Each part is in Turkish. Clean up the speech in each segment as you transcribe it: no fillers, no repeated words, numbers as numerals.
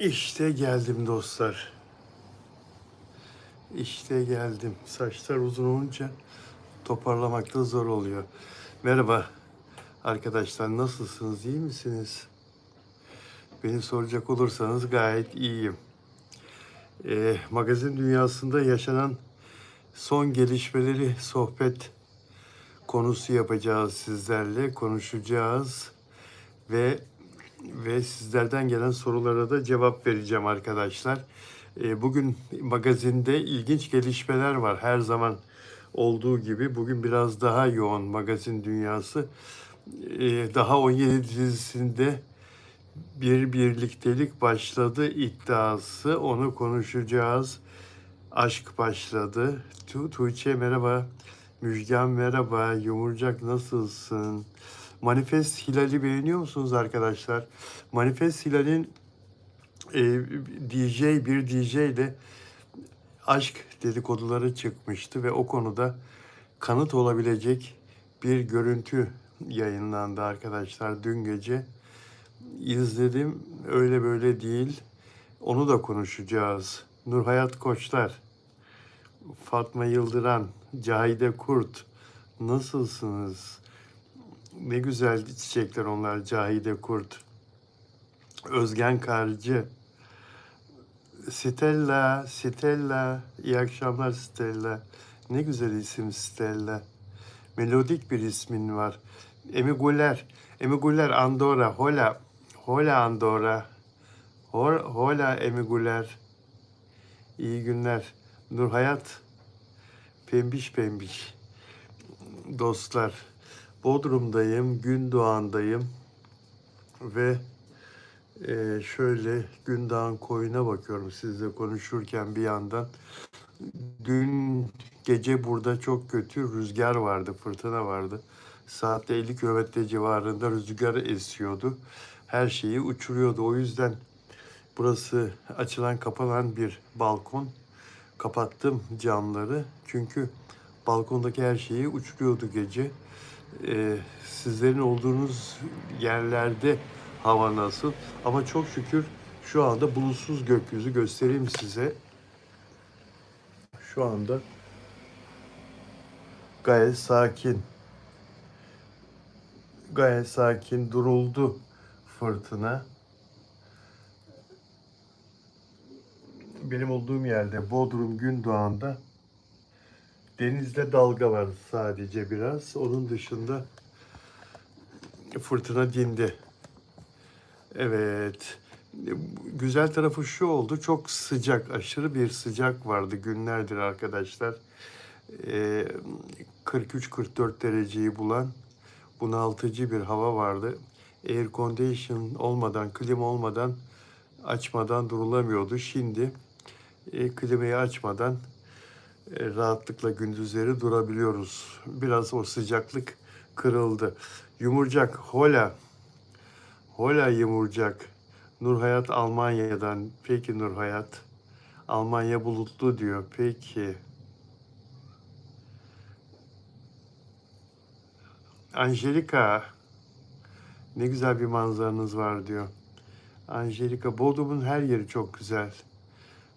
İşte geldim dostlar. İşte geldim. Saçlar uzun olunca toparlamakta zor oluyor. Merhaba arkadaşlar, nasılsınız? İyi misiniz? Beni soracak olursanız gayet iyiyim. Magazin dünyasında yaşanan son gelişmeleri sohbet konusu yapacağız sizlerle, konuşacağız ve sizlerden gelen sorulara da cevap vereceğim arkadaşlar. Bugün magazinde ilginç gelişmeler var. Her zaman olduğu gibi bugün biraz daha yoğun magazin dünyası. Daha 17 dizisinde bir birliktelik başladı iddiası. Onu konuşacağız. Aşk başladı. Tuğçe merhaba. Müjgan merhaba. Yumurcak nasılsın? Manifest Hilal'i beğeniyor musunuz arkadaşlar? Manifest Hilal'in bir DJ ile aşk dedikoduları çıkmıştı ve o konuda kanıt olabilecek bir görüntü yayınlandı arkadaşlar dün gece. İzledim, öyle böyle değil. Onu da konuşacağız. Nurhayat Koçlar, Fatma Yıldıran, Cahide Kurt, nasılsınız? Ne güzel çiçekler onlar, Cahide Kurt. Özgen Karcı, Stella, iyi akşamlar Stella. Ne güzel isim Stella. Melodik bir ismin var. Emi Guller Andorra, hola Andorra, hola Emi Guller. İyi günler. Nurhayat, pembiş. Dostlar, Bodrum'dayım, Gündoğan'dayım ve şöyle Gündoğan koyuna bakıyorum sizle konuşurken bir yandan. Dün gece burada çok kötü rüzgar vardı, fırtına vardı. Saatte 50 kilometre civarında rüzgar esiyordu. Her şeyi uçuruyordu. O yüzden burası açılan kapanan bir balkon. Kapattım camları. Çünkü balkondaki her şeyi uçuruyordu gece. Sizlerin olduğunuz yerlerde hava nasıl? Ama çok şükür şu anda bulutsuz gökyüzü, göstereyim size. Şu anda gayet sakin. Gayet sakin, duruldu fırtına. Benim olduğum yerde Bodrum Gündoğan'da denizde dalga var sadece biraz. Onun dışında fırtına dindi. Evet. Güzel tarafı şu oldu. Çok sıcak, aşırı bir sıcak vardı günlerdir arkadaşlar. 43-44 dereceyi bulan bunaltıcı bir hava vardı. Air condition olmadan, klima olmadan, açmadan durulamıyordu. Şimdi klimayı açmadan rahatlıkla gündüzleri durabiliyoruz. Biraz o sıcaklık kırıldı. Yumurcak, hola Yumurcak. Nurhayat Almanya'dan. Peki Nurhayat. Almanya bulutlu diyor. Peki. Angelika, ne güzel bir manzaranız var diyor. Angelika, Bodrum'un her yeri çok güzel.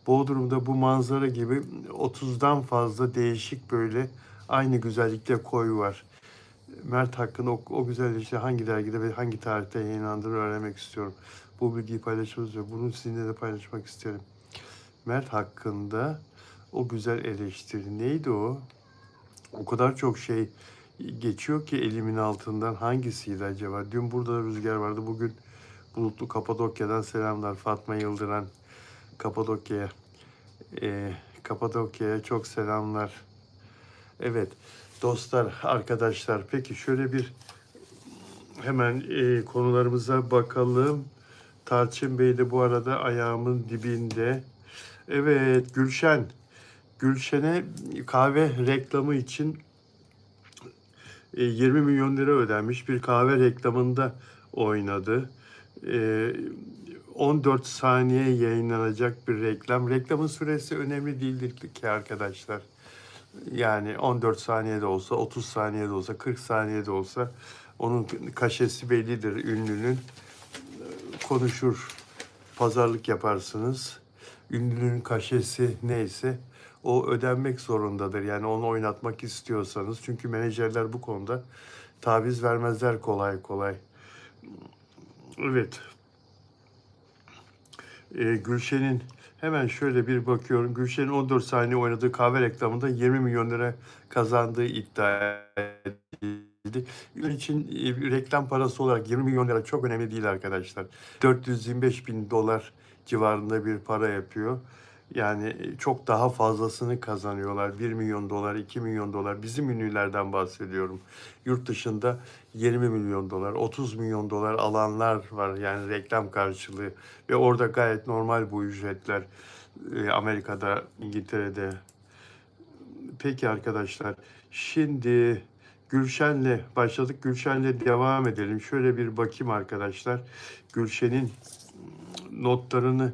Bodrum'da bu manzara gibi 30'dan fazla değişik böyle aynı güzellikte koy var. Mert Hakk'ın o güzel işte hangi dergide ve hangi tarihte yayınlandığını öğrenmek istiyorum. Bu bilgiyi paylaşıyoruz ve bunu sizinle de paylaşmak isterim. Mert hakkında o güzel eleştiri neydi o? O kadar çok şey geçiyor ki elimin altından, hangisiydi acaba? Dün burada rüzgar vardı, bugün bulutlu. Kapadokya'dan selamlar Fatma Yıldıran. Kapadokya'ya. Kapadokya'ya çok selamlar. Evet dostlar, arkadaşlar, peki şöyle bir hemen konularımıza bakalım. Tarçın Bey de bu arada ayağımın dibinde. Evet, Gülşen'e kahve reklamı için 20 milyon lira ödenmiş bir kahve reklamında oynadı. 14 saniye yayınlanacak bir reklam. Reklamın süresi önemli değildir ki arkadaşlar. Yani 14 saniyede olsa, 30 saniyede olsa, 40 saniyede olsa onun kaşesi bellidir ünlünün. Konuşur pazarlık yaparsınız. Ünlünün kaşesi neyse o ödenmek zorundadır. Yani onu oynatmak istiyorsanız. Çünkü menajerler bu konuda taviz vermezler kolay kolay. Evet. Gülşen'in hemen şöyle bir bakıyorum. Gülşen'in 14 saniye oynadığı kahve reklamında 20 milyon lira kazandığı iddia edildi. Ürün için reklam parası olarak 20 milyon lira çok önemli değil arkadaşlar. 425 bin dolar civarında bir para yapıyor. Yani çok daha fazlasını kazanıyorlar. 1 milyon dolar, 2 milyon dolar. Bizim ünlülerden bahsediyorum. Yurt dışında 20 milyon dolar, 30 milyon dolar alanlar var. Yani reklam karşılığı. Ve orada gayet normal bu ücretler. Amerika'da, İngiltere'de. Peki arkadaşlar, şimdi Gülşen'le başladık. Gülşen'le devam edelim. Şöyle bir bakayım arkadaşlar. Gülşen'in notlarını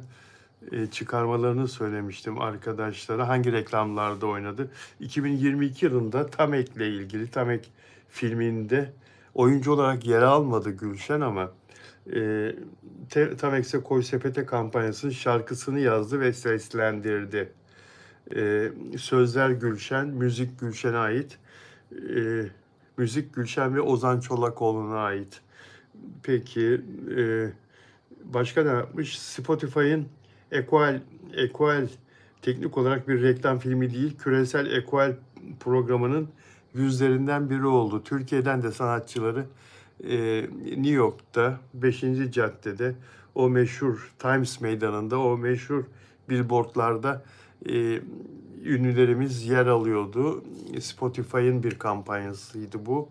çıkarmalarını söylemiştim arkadaşlara. Hangi reklamlarda oynadı? 2022 yılında Tamek'le ilgili, Tamek filminde oyuncu olarak yer almadı Gülşen ama Tamek'se Koy Sepete kampanyasının şarkısını yazdı ve seslendirdi. Sözler Gülşen, müzik Gülşen'e ait. Müzik Gülşen ve Ozan Çolakoğlu'na ait. Peki başka ne yapmış? Spotify'ın Equal teknik olarak bir reklam filmi değil, küresel Equal programının yüzlerinden biri oldu. Türkiye'den de sanatçıları New York'ta 5. caddede o meşhur Times Meydanı'nda o meşhur billboardlarda ünlülerimiz yer alıyordu. Spotify'ın bir kampanyasıydı bu.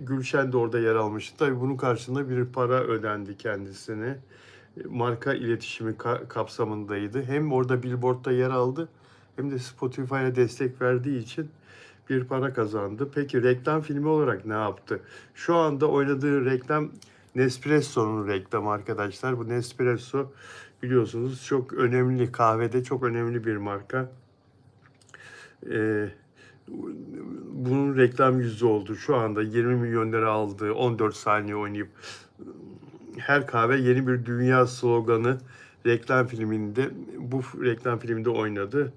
Gülşen de orada yer almıştı. Tabii bunun karşılığında bir para ödendi kendisine. Marka iletişimi kapsamındaydı. Hem orada billboardda yer aldı hem de Spotify'a destek verdiği için bir para kazandı. Peki reklam filmi olarak ne yaptı? Şu anda oynadığı reklam Nespresso'nun reklamı arkadaşlar. Bu Nespresso biliyorsunuz çok önemli, kahvede çok önemli bir marka. Bunun reklam yüzü oldu. Şu anda 20 milyon lira aldı. 14 saniye oynayıp her kahve yeni bir dünya sloganı reklam filminde, bu reklam filminde oynadı.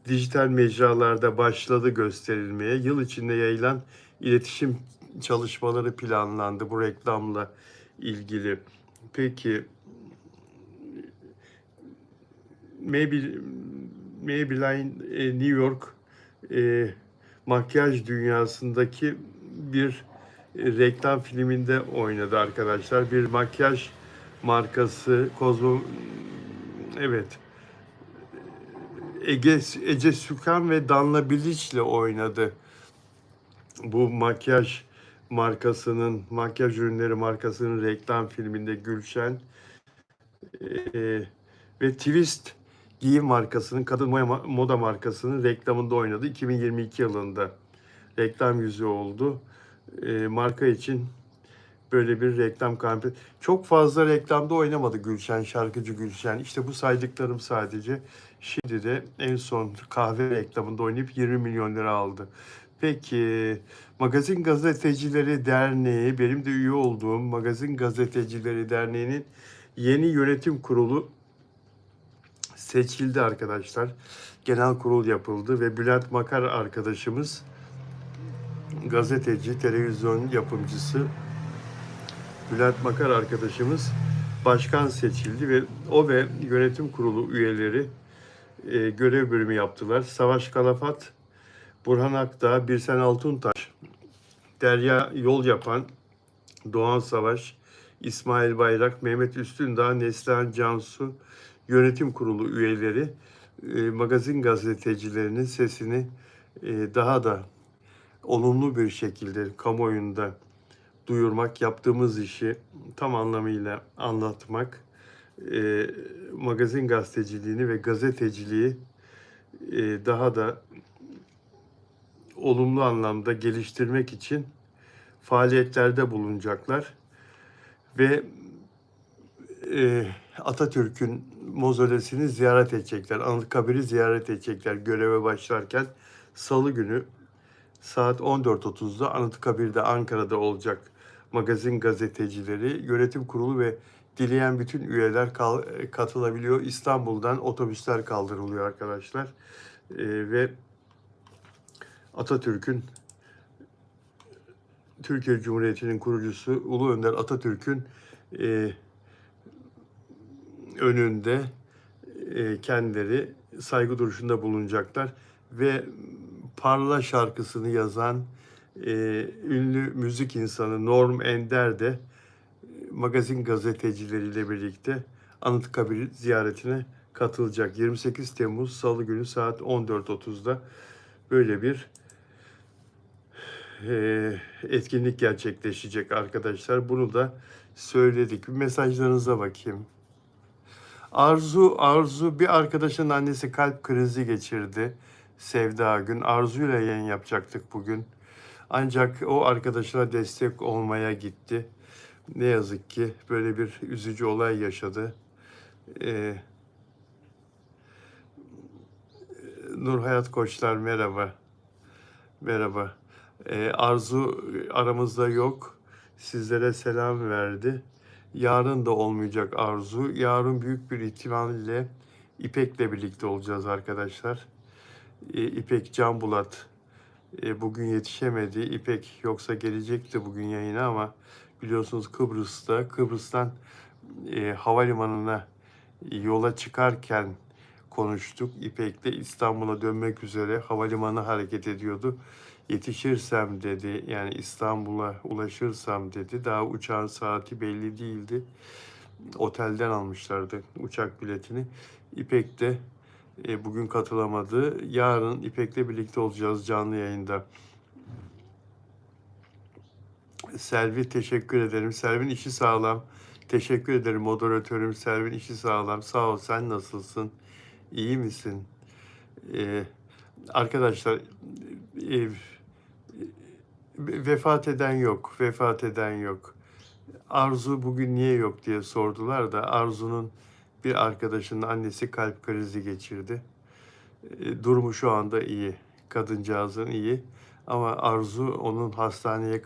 Dijital mecralarda başladı gösterilmeye. Yıl içinde yayılan iletişim çalışmaları planlandı bu reklamla ilgili. Peki Maybelline New York makyaj dünyasındaki bir reklam filminde oynadı arkadaşlar. Bir makyaj markası evet, Ece Sükan ve Danla Bilic'le oynadı. Bu makyaj ürünleri markasının reklam filminde Gülşen ve Twist giyim markasının, kadın moda markasının reklamında oynadı. 2022 yılında reklam yüzü oldu. Marka için böyle bir reklam kampanyası. Çok fazla reklamda oynamadı Gülşen, şarkıcı Gülşen. İşte bu saydıklarım sadece. Şimdi de en son kahve reklamında oynayıp 20 milyon lira aldı. Peki, Magazin Gazetecileri Derneği, benim de üye olduğum Magazin Gazetecileri Derneği'nin yeni yönetim kurulu seçildi arkadaşlar. Genel kurul yapıldı ve Bülent Makar arkadaşımız, gazeteci, televizyon yapımcısı Bülent Makar arkadaşımız başkan seçildi ve o ve yönetim kurulu üyeleri görev bölümü yaptılar. Savaş Kalafat, Burhan Akdağ, Birsen Altuntaş, Derya Yol Yapan, Doğan Savaş, İsmail Bayrak, Mehmet Üstündağ, Neslihan Cansu yönetim kurulu üyeleri magazin gazetecilerinin sesini daha da olumlu bir şekilde kamuoyunda duyurmak, yaptığımız işi tam anlamıyla anlatmak, magazin gazeteciliğini ve gazeteciliği daha da olumlu anlamda geliştirmek için faaliyetlerde bulunacaklar. Ve Atatürk'ün mozolesini ziyaret edecekler. Anıtkabir'i ziyaret edecekler göreve başlarken. Salı günü saat 14.30'da Anıtkabir'de, Ankara'da olacak magazin gazetecileri, yönetim kurulu ve Dileyen bütün üyeler katılabiliyor. İstanbul'dan otobüsler kaldırılıyor arkadaşlar. Ve Atatürk'ün, Türkiye Cumhuriyeti'nin kurucusu Ulu Önder Atatürk'ün e, önünde kendileri saygı duruşunda bulunacaklar ve Parla şarkısını yazan ünlü müzik insanı Norm Ender de magazin gazetecileriyle birlikte Anıtkabir ziyaretine katılacak. 28 Temmuz Salı günü saat 14.30'da böyle bir etkinlik gerçekleşecek arkadaşlar. Bunu da söyledik. Mesajlarınıza bakayım. Arzu bir arkadaşın annesi kalp krizi geçirdi. Sevda Gün. Arzu'yla yayın yapacaktık bugün. Ancak o arkadaşına destek olmaya gitti. Ne yazık ki böyle bir üzücü olay yaşadı. Nur Hayat Koçlar merhaba. Merhaba. Arzu aramızda yok. Sizlere selam verdi. Yarın da olmayacak Arzu. Yarın büyük bir ihtimalle İpek'le birlikte olacağız arkadaşlar. İpek Canbulat bugün yetişemedi. İpek yoksa gelecekti bugün yayına ama biliyorsunuz Kıbrıs'tan havalimanına yola çıkarken konuştuk. İpek'le İstanbul'a dönmek üzere havalimanı hareket ediyordu. Yetişirsem dedi, yani İstanbul'a ulaşırsam dedi. Daha uçağın saati belli değildi. Otelden almışlardı uçak biletini. İpek de bugün katılamadı. Yarın İpek'le birlikte olacağız canlı yayında. Selvi teşekkür ederim. Selvin işi sağlam. Teşekkür ederim moderatörüm. Selvin işi sağlam. Sağ ol. Sen nasılsın? İyi misin? Arkadaşlar vefat eden yok. Vefat eden yok. Arzu bugün niye yok diye sordular da Arzu'nun bir arkadaşının annesi kalp krizi geçirdi. Durumu şu anda iyi. Kadıncağızın iyi. Ama Arzu onun hastaneye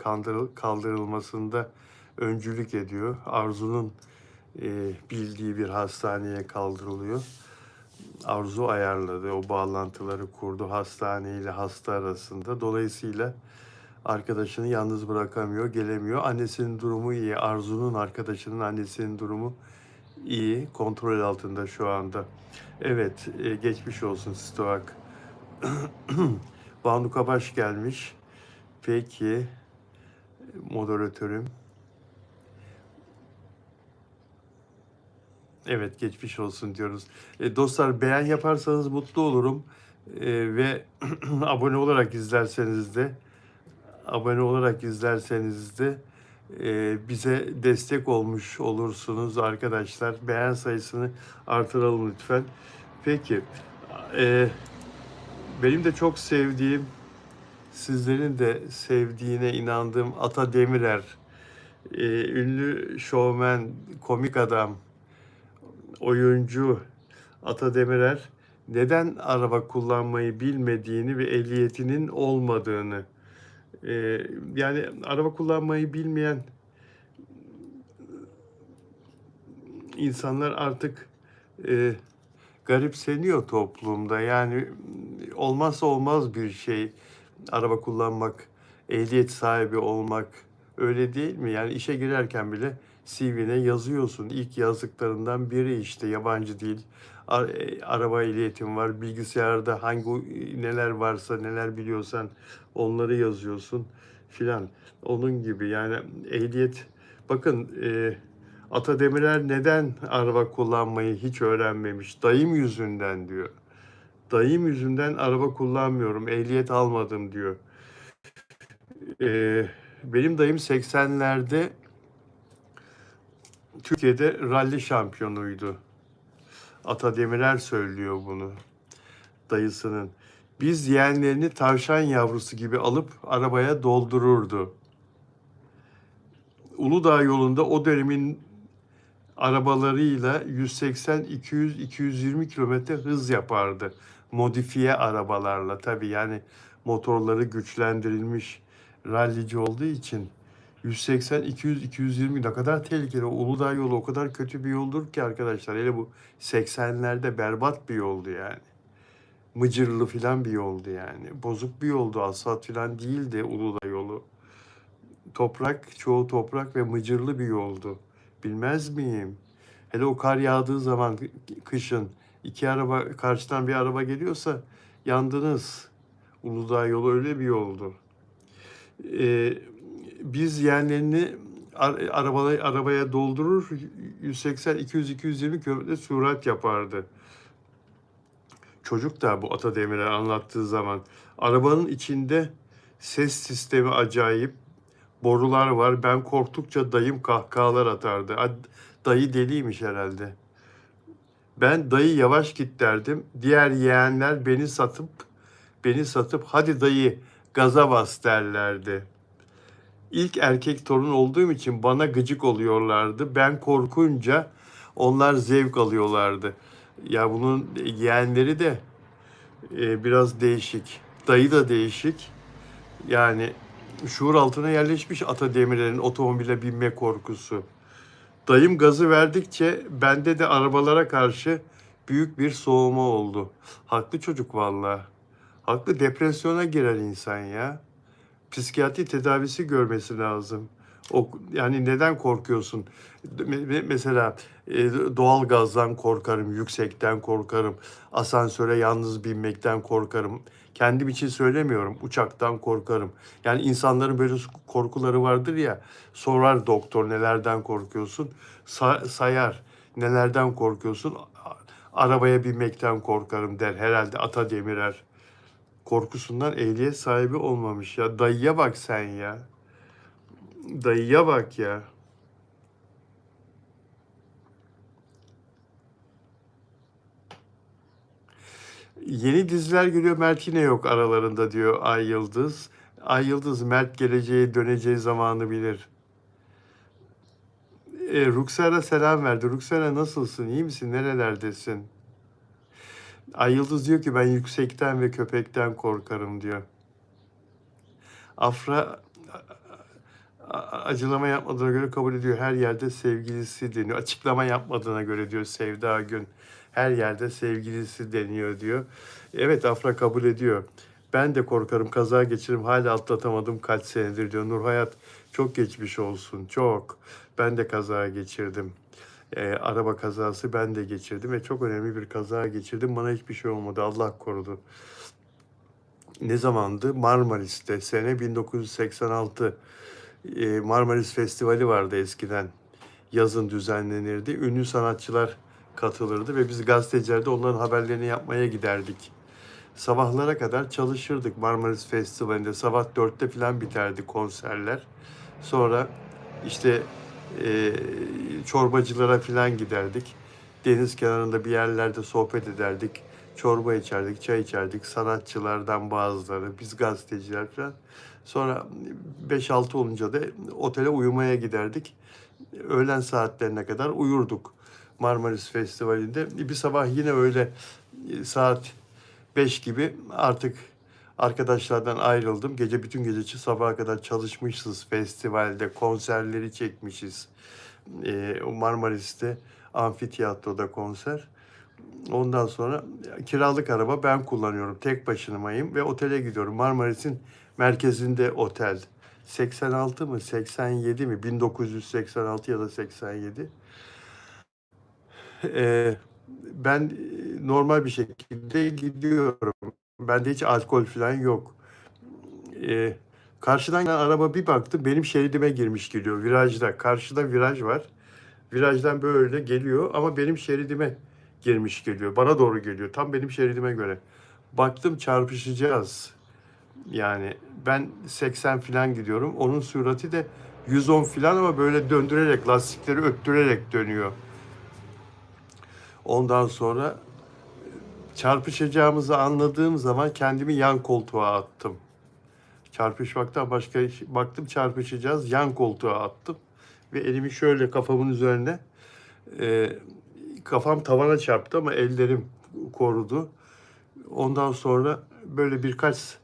kaldırılmasında öncülük ediyor. Arzu'nun bildiği bir hastaneye kaldırılıyor. Arzu ayarladı, o bağlantıları kurdu hastane ile hasta arasında. Dolayısıyla arkadaşını yalnız bırakamıyor, gelemiyor. Annesinin durumu iyi. Arzu'nun arkadaşının annesinin durumu iyi. Kontrol altında şu anda. Evet, geçmiş olsun Stoak. Banu Kabaş gelmiş. Peki, moderatörüm. Evet, geçmiş olsun diyoruz. Dostlar beğen yaparsanız mutlu olurum. Ve abone olarak izlerseniz de bize destek olmuş olursunuz arkadaşlar. Beğen sayısını artıralım lütfen. Peki, benim de çok sevdiğim, sizlerin de sevdiğine inandığım Ata Demirer, ünlü şovmen, komik adam, oyuncu Ata Demirer neden araba kullanmayı bilmediğini ve ehliyetinin olmadığını, yani araba kullanmayı bilmeyen insanlar artık garipseniyor toplumda. Yani olmazsa olmaz bir şey araba kullanmak, ehliyet sahibi olmak, öyle değil mi? Yani işe girerken bile CV'ne yazıyorsun. İlk yazdıklarından biri işte yabancı dil, araba ehliyetim var, bilgisayarda neler varsa, neler biliyorsan onları yazıyorsun filan. Onun gibi yani ehliyet, bakın Ata Demirer neden araba kullanmayı hiç öğrenmemiş? Dayım yüzünden diyor. Dayım yüzünden araba kullanmıyorum, ehliyet almadım diyor. Benim dayım 80'lerde Türkiye'de ralli şampiyonuydu. Ata Demirer söylüyor bunu, dayısının. Biz yeğenlerini tavşan yavrusu gibi alıp arabaya doldururdu. Uludağ yolunda o dönemin arabalarıyla 180, 200, 220 kilometre hız yapardı. Modifiye arabalarla tabii, yani motorları güçlendirilmiş rallici olduğu için 180, 200, 220 ne kadar tehlikeli. Uludağ yolu o kadar kötü bir yoldur ki arkadaşlar. Hele bu 80'lerde berbat bir yoldu yani. Mıcırlı filan bir yoldu yani. Bozuk bir yoldu. Asfalt filan değildi Uludağ yolu. Toprak, çoğu toprak ve mıcırlı bir yoldu. Bilmez miyim? Hele o kar yağdığı zaman kışın iki araba karşıdan bir araba geliyorsa yandınız. Uludağ yolu öyle bir yoldu. Biz yeğenlerini arabaya doldurur 180, 200, 220 kilometre sürat yapardı. Çocuk da bu Ata Demirer'e anlattığı zaman arabanın içinde ses sistemi acayip, borular var. Ben korktukça dayım kahkahalar atardı. Dayı deliymiş herhalde. Ben dayı yavaş git derdim. Diğer yeğenler beni satıp hadi dayı gaza bas derlerdi. İlk erkek torun olduğum için bana gıcık oluyorlardı. Ben korkunca onlar zevk alıyorlardı. Ya bunun yeğenleri de biraz değişik. Dayı da değişik. Yani şuur altına yerleşmiş Ata Demirer'in otomobile binme korkusu. Dayım gazı verdikçe bende de arabalara karşı büyük bir soğuma oldu. Haklı çocuk vallahi. Haklı, depresyona girer insan ya. Psikiyatri tedavisi görmesi lazım. Yani neden korkuyorsun? Mesela doğal gazdan korkarım, yüksekten korkarım, asansöre yalnız binmekten korkarım. Kendim için söylemiyorum, uçaktan korkarım. Yani insanların böyle korkuları vardır ya, sorar doktor nelerden korkuyorsun, sayar nelerden korkuyorsun. Arabaya binmekten korkarım der herhalde Ata Demirer. Korkusundan ehliyet sahibi olmamış ya. Dayıya bak sen ya. Dayıya bak ya. Yeni diziler geliyor, Mert yine yok aralarında diyor Ay Yıldız. Ay Yıldız, Mert geleceği döneceği zamanı bilir. Ruksara selam verdi. Ruksara nasılsın? İyi misin? Nerelerdesin? Ay Yıldız diyor ki ben yüksekten ve köpekten korkarım diyor. Afra acılama yapmadığına göre kabul ediyor. Her yerde sevgilisi deniyor. Açıklama yapmadığına göre diyor Sevda Gün. Her yerde sevgilisi deniyor diyor. Evet, Afra kabul ediyor. Ben de korkarım, kaza geçiririm, hala atlatamadım kaç senedir diyor. Nurhayat çok geçmiş olsun, çok. Ben de kaza geçirdim. Araba kazası ben de geçirdim ve çok önemli bir kaza geçirdim. Bana hiçbir şey olmadı, Allah korudu. Ne zamandı? Marmaris'te, sene 1986. Marmaris Festivali vardı eskiden. Yazın düzenlenirdi. Ünlü sanatçılar katılırdı ve biz gazeteciler de onların haberlerini yapmaya giderdik. Sabahlara kadar çalışırdık Marmaris Festivali'nde. Sabah 4'te falan biterdi konserler. Sonra işte çorbacılara falan giderdik. Deniz kenarında bir yerlerde sohbet ederdik. Çorba içerdik, çay içerdik. Sanatçılardan bazıları, biz gazeteciler falan. Sonra 5-6 olunca da otele uyumaya giderdik. Öğlen saatlerine kadar uyurduk Marmaris Festivali'nde. Bir sabah yine öyle saat 5 gibi artık arkadaşlardan ayrıldım. Bütün gece sabaha kadar çalışmışız festivalde, konserleri çekmişiz. Marmaris'te amfitiyatroda konser. Ondan sonra kiralık araba ben kullanıyorum. Tek başımayım ve otele gidiyorum. Marmaris'in merkezinde otel. 86 mı 87 mi? 1986 ya da 87. Ben normal bir şekilde gidiyorum. Bende hiç alkol falan yok. Karşıdan gelen araba bir baktım benim şeridime girmiş geliyor virajda. Karşıda viraj var. Virajdan böyle geliyor ama benim şeridime girmiş geliyor. Bana doğru geliyor. Tam benim şeridime göre. Baktım çarpışacağız. Yani ben 80 falan gidiyorum. Onun sürati de 110 falan ama böyle döndürerek, lastikleri öttürerek dönüyor. Ondan sonra çarpışacağımızı anladığım zaman kendimi yan koltuğa attım. Çarpışmaktan başka baktım çarpışacağız. Yan koltuğa attım ve elimi şöyle kafamın üzerine kafam tavana çarptı ama ellerim korudu. Ondan sonra böyle birkaç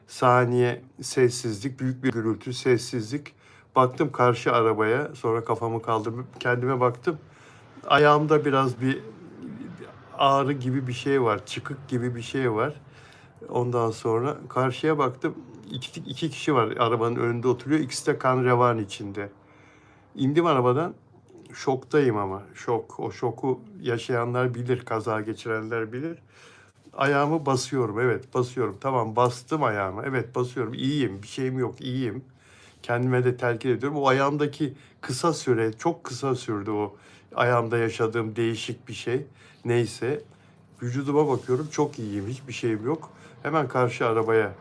saniye sessizlik, büyük bir gürültü, sessizlik. Baktım karşı arabaya, sonra kafamı kaldırıp kendime baktım. Ayağımda biraz bir ağrı gibi bir şey var, çıkık gibi bir şey var. Ondan sonra karşıya baktım, iki kişi var arabanın önünde oturuyor, ikisi de kan revan içinde. İndim arabadan, şoktayım ama, şok. O şoku yaşayanlar bilir, kaza geçirenler bilir. Ayağımı basıyorum, evet basıyorum. Tamam bastım ayağımı, evet basıyorum. İyiyim, bir şeyim yok, iyiyim. Kendime de telkin ediyorum. O ayağımdaki kısa süre, çok kısa sürdü o ayağımda yaşadığım değişik bir şey. Neyse, vücuduma bakıyorum, çok iyiyim, hiçbir şeyim yok. Hemen karşı arabaya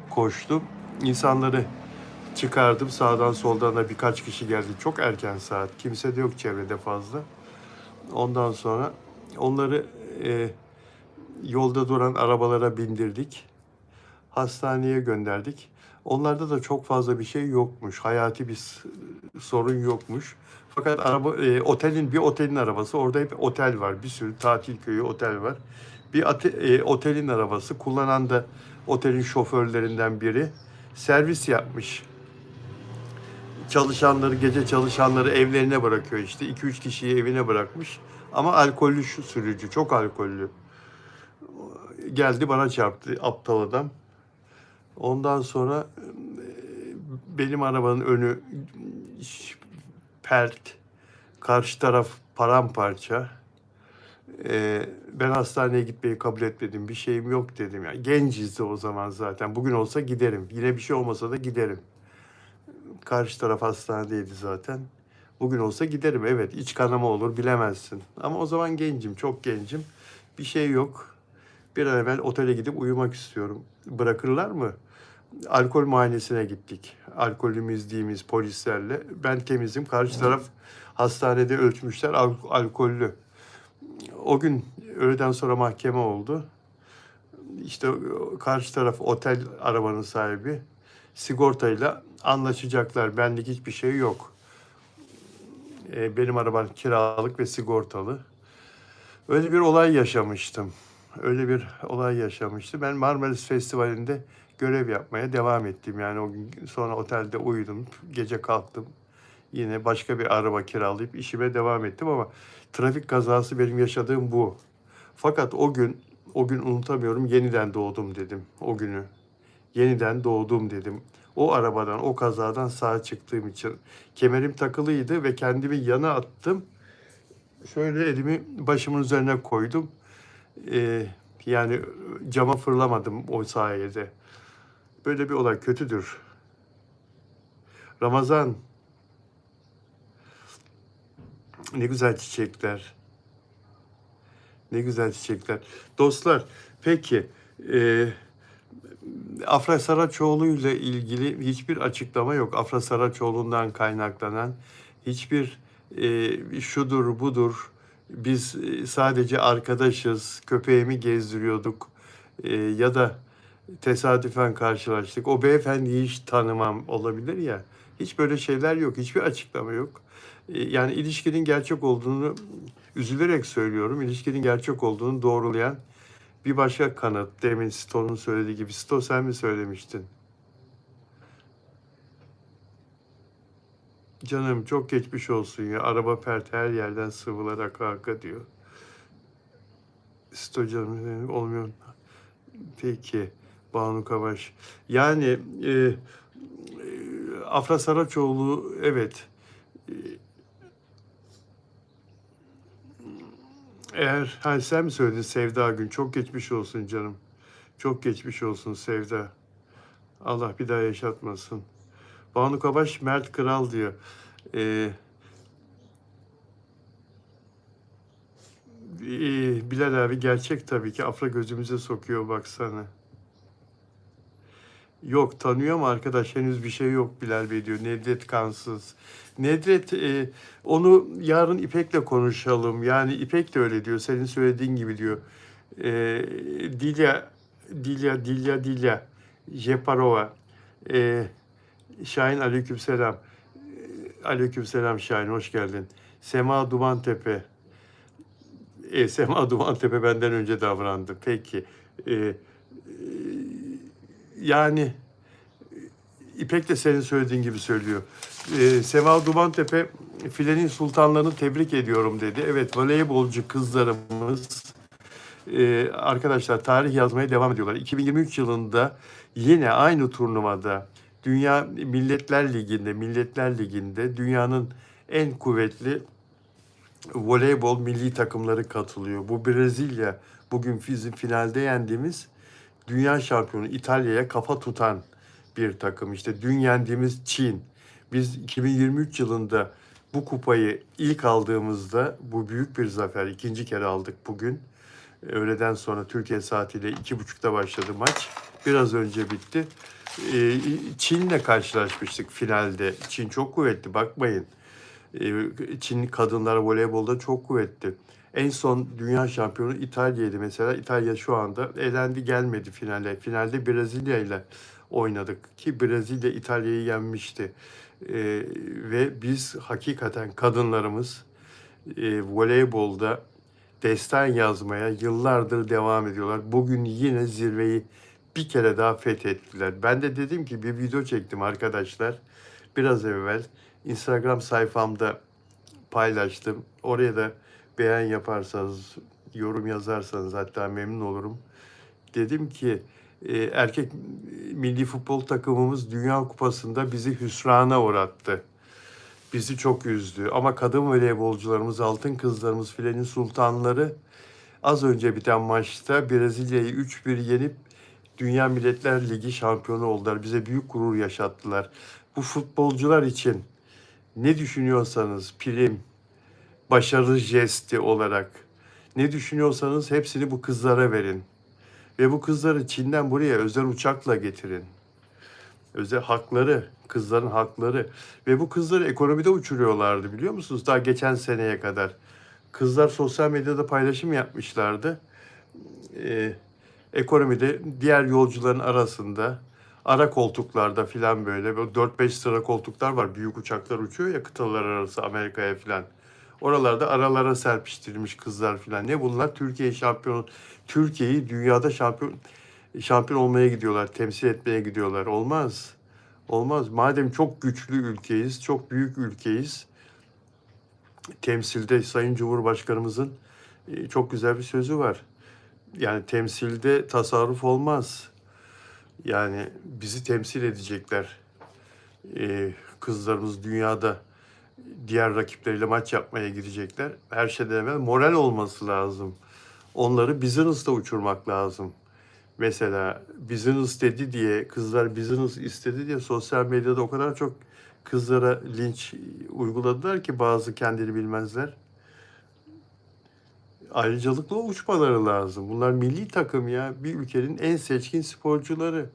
koştum. İnsanları çıkardım, sağdan soldan da birkaç kişi geldi. Çok erken saat, kimse de yok çevrede fazla. Ondan sonra onları yolda duran arabalara bindirdik. Hastaneye gönderdik. Onlarda da çok fazla bir şey yokmuş. Hayati bir sorun yokmuş. Fakat bir otelin arabası. Orada hep otel var. Bir sürü tatil köyü otel var. Otelin arabası. Kullanan da otelin şoförlerinden biri. Servis yapmış. Gece çalışanları evlerine bırakıyor işte. 2-3 kişiyi evine bırakmış. Ama alkollü sürücü. Çok alkollü. Geldi bana çarptı aptal adam. Ondan sonra benim arabanın önü pert, karşı taraf paramparça. Ben hastaneye gitmeyi kabul etmedim, bir şeyim yok dedim. Yani gencizdi o zaman zaten. Bugün olsa giderim. Yine bir şey olmasa da giderim. Karşı taraf hastanedeydi zaten. Bugün olsa giderim. Evet, iç kanama olur bilemezsin. Ama o zaman gencim, çok gencim. Bir şey yok. Bir an evvel otele gidip uyumak istiyorum. Bırakırlar mı? Alkol muayenesine gittik. Alkolümüzdiğimiz polislerle. Ben temizim. Karşı taraf hastanede ölçmüşler alkollü. O gün öğleden sonra mahkeme oldu. İşte karşı taraf otel arabanın sahibi. Sigortayla anlaşacaklar. Benlik hiçbir şey yok. Benim arabam kiralık ve sigortalı. Öyle bir olay yaşamıştım. Ben Marmaris Festivali'nde görev yapmaya devam ettim. Yani o gün sonra otelde uyudum, gece kalktım. Yine başka bir araba kiralayıp işime devam ettim ama trafik kazası benim yaşadığım bu. Fakat o gün unutamıyorum, yeniden doğdum dedim o günü. Yeniden doğdum dedim. O arabadan, o kazadan sağ çıktığım için. Kemerim takılıydı ve kendimi yana attım. Şöyle elimi başımın üzerine koydum. Ee, Yani cama fırlamadım o sayede. Böyle bir olay kötüdür. Ramazan, ne güzel çiçekler. Ne güzel çiçekler. Dostlar, peki Afra Saraçoğlu ile ilgili hiçbir açıklama yok. Afra Saraçoğlu'ndan kaynaklanan hiçbir şudur budur. Biz sadece arkadaşız, köpeğimi gezdiriyorduk ya da tesadüfen karşılaştık. O beyefendiyi hiç tanımam olabilir ya. Hiç böyle şeyler yok, hiçbir açıklama yok. Yani ilişkinin gerçek olduğunu üzülerek söylüyorum. İlişkinin gerçek olduğunu doğrulayan bir başka kanıt. Demin Stone'un söylediği gibi. Stone sen mi söylemiştin? Canım çok geçmiş olsun ya. Araba pert her yerden sıvılar aka diyor. Sto canım olmuyor. Peki. Banu Kavaş. Yani Afra Saraçoğlu evet. Sen mi söyledin Sevda Gün? Çok geçmiş olsun canım. Çok geçmiş olsun Sevda. Allah bir daha yaşatmasın. Banu Kavaş Mert Kral diyor. Ee, Bilal abi gerçek tabii ki. Afra gözümüze sokuyor baksana. Yok tanıyor mu arkadaş? Henüz bir şey yok Bilal Bey diyor. Nedret kansız. Nedret onu yarın İpek'le konuşalım. Yani İpek de öyle diyor. Senin söylediğin gibi diyor. E, Dilya Jeparova. E, Şahin aleykümselam. Aleykümselam Şahin hoş geldin. Sema Dumantepe. Sema Dumantepe benden önce davrandı. Peki. E, Yani İpek de senin söylediğin gibi söylüyor. Sema Dumantepe filenin sultanlarını tebrik ediyorum dedi. Evet, voleybolcu kızlarımız arkadaşlar tarih yazmaya devam ediyorlar. 2023 yılında yine aynı turnuvada Dünya Milletler Ligi'nde dünyanın en kuvvetli voleybol milli takımları katılıyor. Bu Brezilya, bugün bizim finalde yendiğimiz dünya şampiyonu İtalya'ya kafa tutan bir takım. İşte dün yendiğimiz Çin. Biz 2023 yılında bu kupayı ilk aldığımızda, bu büyük bir zafer. İkinci kere aldık bugün. Öğleden sonra Türkiye saatiyle 2.30'da başladı maç. Biraz önce bitti. Çin'le karşılaşmıştık finalde. Çin çok kuvvetli, bakmayın. Çin kadınlar voleybolda çok kuvvetli. En son dünya şampiyonu İtalya'ydı mesela. İtalya şu anda elendi, gelmedi finale. Finalde Brezilya ile oynadık ki Brezilya İtalya'yı yenmişti. Ve biz hakikaten kadınlarımız voleybolda destan yazmaya yıllardır devam ediyorlar. Bugün yine zirveyi bir kere daha fethettiler. Ben de dedim ki bir video çektim arkadaşlar. Biraz evvel Instagram sayfamda paylaştım. Oraya da beğen yaparsanız, yorum yazarsanız hatta memnun olurum. Dedim ki erkek milli futbol takımımız Dünya Kupası'nda bizi hüsrana uğrattı. Bizi çok üzdü. Ama kadın voleybolcularımız, altın kızlarımız, filenin sultanları az önce biten maçta Brezilya'yı 3-1 yenip Dünya Milletler Ligi şampiyonu oldular. Bize büyük gurur yaşattılar. Bu futbolcular için ne düşünüyorsanız prim, başarı jesti olarak ne düşünüyorsanız hepsini bu kızlara verin. Ve bu kızları Çin'den buraya özel uçakla getirin. Özel hakları, kızların hakları. Ve bu kızları ekonomide uçuruyorlardı, biliyor musunuz? Daha geçen seneye kadar. Kızlar sosyal medyada paylaşım yapmışlardı. Ekonomide diğer yolcuların arasında, ara koltuklarda filan böyle 4-5 sıra koltuklar var. Büyük uçaklar uçuyor ya kıtalar arası, Amerika'ya filan. Oralarda aralara serpiştirilmiş kızlar filan. Ne bunlar? Türkiye'yi dünyada şampiyon olmaya gidiyorlar, temsil etmeye gidiyorlar. Olmaz. Olmaz. Madem çok güçlü ülkeyiz, çok büyük ülkeyiz. Temsilde Sayın Cumhurbaşkanımızın çok güzel bir sözü var. Yani temsilde tasarruf olmaz. Yani bizi temsil edecekler. Kızlarımız dünyada diğer rakipleriyle maç yapmaya gidecekler. Her şeyden evvel moral olması lazım. Onları business'ta uçurmak lazım. Mesela business dedi diye, kızlar business istedi diye sosyal medyada o kadar çok kızlara linç uyguladılar ki bazı kendini bilmezler. Ayrıcalıklı uçmaları lazım. Bunlar milli takım ya. Bir ülkenin en seçkin sporcuları.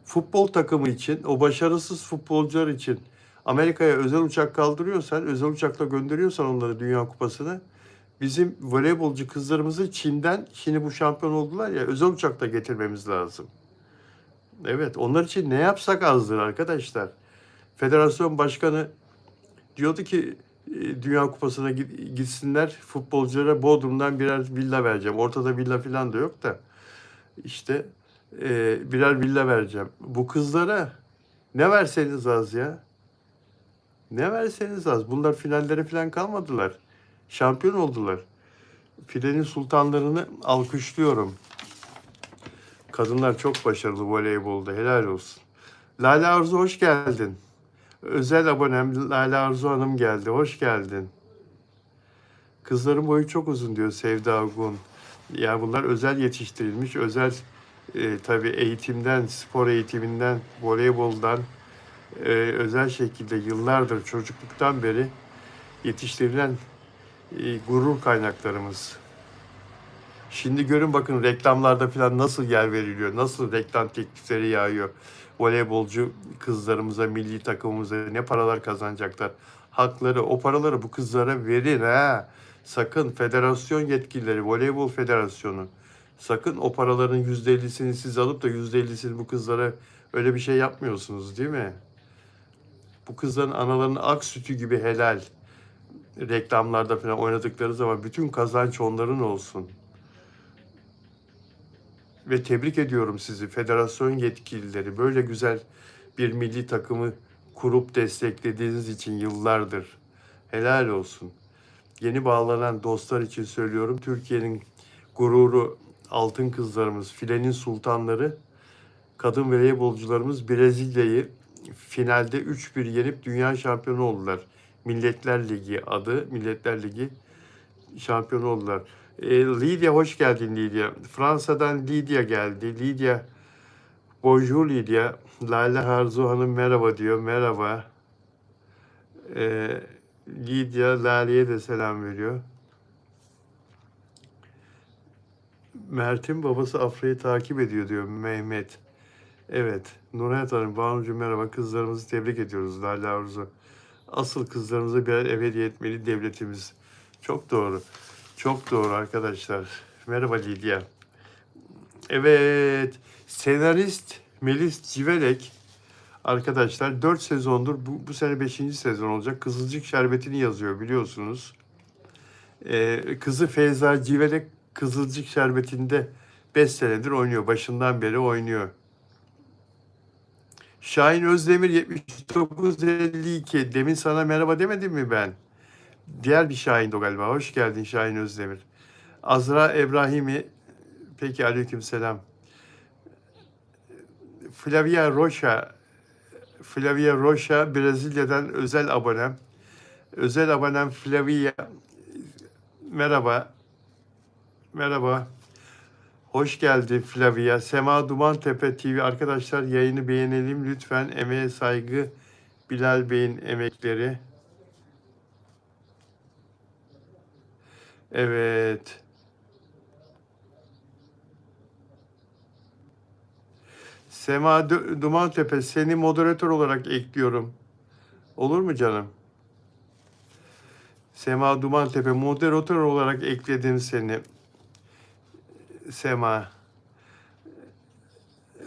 Futbol takımı için, o başarısız futbolcular için Amerika'ya özel uçak kaldırıyorsan, özel uçakla gönderiyorsan onları Dünya Kupası'na, bizim voleybolcu kızlarımızı Çin'den, şimdi bu şampiyon oldular ya, özel uçakla getirmemiz lazım. Evet, onlar için ne yapsak azdır arkadaşlar. Federasyon başkanı diyordu ki Dünya Kupası'na gitsinler, futbolculara Bodrum'dan birer villa vereceğim. Ortada villa falan da yok da işte birer villa vereceğim. Bu kızlara ne verseniz az ya. Ne verseniz az. Bunlar finallere falan kalmadılar. Şampiyon oldular. Filenin sultanlarını alkışlıyorum. Kadınlar çok başarılı voleybolda. Helal olsun. Lale Arzu hoş geldin. Özel abonem Lale Arzu Hanım geldi. Hoş geldin. Kızların boyu çok uzun diyor Sevda Gun. Yani bunlar özel yetiştirilmiş, özel tabii eğitimden, spor eğitiminden, voleyboldan özel şekilde yıllardır, çocukluktan beri yetiştirilen gurur kaynaklarımız. Şimdi görün bakın reklamlarda falan nasıl yer veriliyor, nasıl reklam teklifleri yağıyor. Voleybolcu kızlarımıza, milli takımımıza ne paralar kazanacaklar. Hakları, o paraları bu kızlara verin ha. Sakın federasyon yetkilileri, voleybol federasyonu, sakın o paraların %50'sini siz alıp da %50'sini bu kızlara, öyle bir şey yapmıyorsunuz değil mi? Bu kızların analarının ak sütü gibi helal. Reklamlarda falan oynadıkları zaman bütün kazanç onların olsun. Ve tebrik ediyorum sizi federasyon yetkilileri. Böyle güzel bir milli takımı kurup desteklediğiniz için yıllardır. Helal olsun. Yeni bağlanan dostlar için söylüyorum. Türkiye'nin gururu altın kızlarımız, filenin sultanları, kadın voleybolcularımız Brezilya'yı finalde 3-1 yenip dünya şampiyonu oldular. Milletler Ligi adı, Milletler Ligi şampiyonu oldular. Lydia hoş geldin Lydia. Fransa'dan Lydia geldi. Lydia, bonjour Lydia. Lale Harzu Hanım merhaba diyor. Merhaba. Lydia Lale'ye de selam veriyor. Mert'in babası Afra'yı takip ediyor diyor Mehmet. Evet. Nurhayat Hanım, Banucu merhaba. Kızlarımızı tebrik ediyoruz Lale Arzu. Asıl kızlarımıza birer ev hediye etmeli devletimiz. Çok doğru. Çok doğru arkadaşlar. Merhaba Lidya. Evet. Senarist Melis Civelek arkadaşlar 4 sezondur bu sene 5. sezon olacak. Kızılcık Şerbeti'ni yazıyor biliyorsunuz. Kızı Feyza Civelek Kızılcık Şerbeti'nde 5 senedir oynuyor. Başından beri oynuyor. Şahin Özdemir 7952. Demin sana merhaba demedim mi ben? Diğer bir Şahin o galiba. Hoş geldin Şahin Özdemir. Azra Ebrahimi. Peki aleykümselam. Flavia Rocha. Flavia Rocha Brezilya'dan özel abonem. Özel abonem Flavia. Merhaba. Merhaba. Hoş geldin Flavia. Sema Dumantepe TV. Arkadaşlar yayını beğenelim lütfen. Emeğe saygı. Bilal Bey'in emekleri. Evet. Sema Dumantepe seni moderatör olarak ekliyorum. Olur mu canım? Sema Dumantepe moderatör olarak ekledim seni. Sema.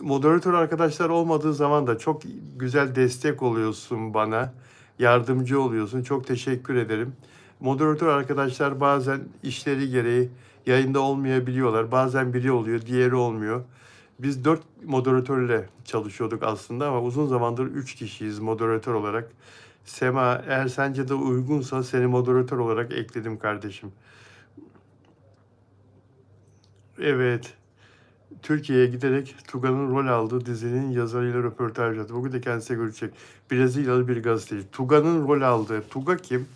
Moderatör arkadaşlar olmadığı zaman da çok güzel destek oluyorsun bana. Yardımcı oluyorsun. Çok teşekkür ederim. Moderatör arkadaşlar bazen işleri gereği yayında olmayabiliyorlar. Bazen biri oluyor, diğeri olmuyor. Biz 4 moderatörle çalışıyorduk aslında ama uzun zamandır 3 kişiyiz moderatör olarak. Sema, eğer sence de uygunsa seni moderatör olarak ekledim kardeşim. Evet. Türkiye'ye giderek Tuga'nın rol aldığı dizinin yazarıyla röportaj yaptı. Bugün de kendisiyle görüşecek. Brezilyalı bir gazeteci. Tuga'nın rol aldığı. Tuga kim?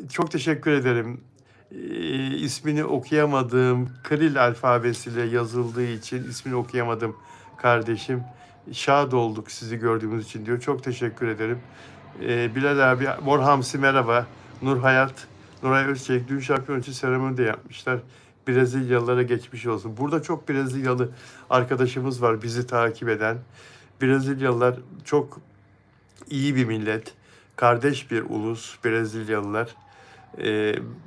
Çok teşekkür ederim. İsmini okuyamadığım, Kiril alfabesiyle yazıldığı için ismini okuyamadım kardeşim. Şad olduk sizi gördüğümüz için diyor. Çok teşekkür ederim. Bilal abi, Mor Hamsi merhaba. Nur Hayat, Nuray Özçelik dün şampiyon için seremoni de yapmışlar. Brezilyalılara geçmiş olsun. Burada çok Brezilyalı arkadaşımız var bizi takip eden. Brezilyalılar çok iyi bir millet. Kardeş bir ulus Brezilyalılar.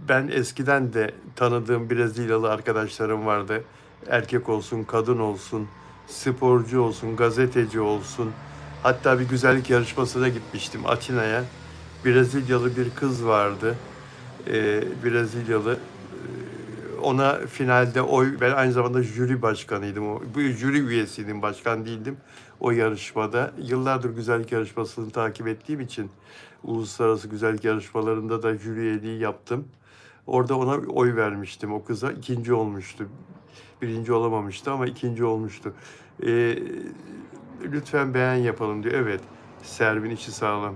Ben eskiden de tanıdığım Brezilyalı arkadaşlarım vardı. Erkek olsun, kadın olsun, sporcu olsun, gazeteci olsun. Hatta bir güzellik yarışmasına gitmiştim Atina'ya. Brezilyalı bir kız vardı. Brezilyalı. Ona finalde ben aynı zamanda jüri başkanıydım. Bu jüri üyesiydim, başkan değildim o yarışmada. Yıllardır güzellik yarışmasını takip ettiğim için uluslararası güzellik yarışmalarında da jüri üyeliği yaptım. Orada ona oy vermiştim o kıza. İkinci olmuştu. Birinci olamamıştı ama ikinci olmuştu. Lütfen beğen yapalım diyor. Evet. Servin içi sağlam.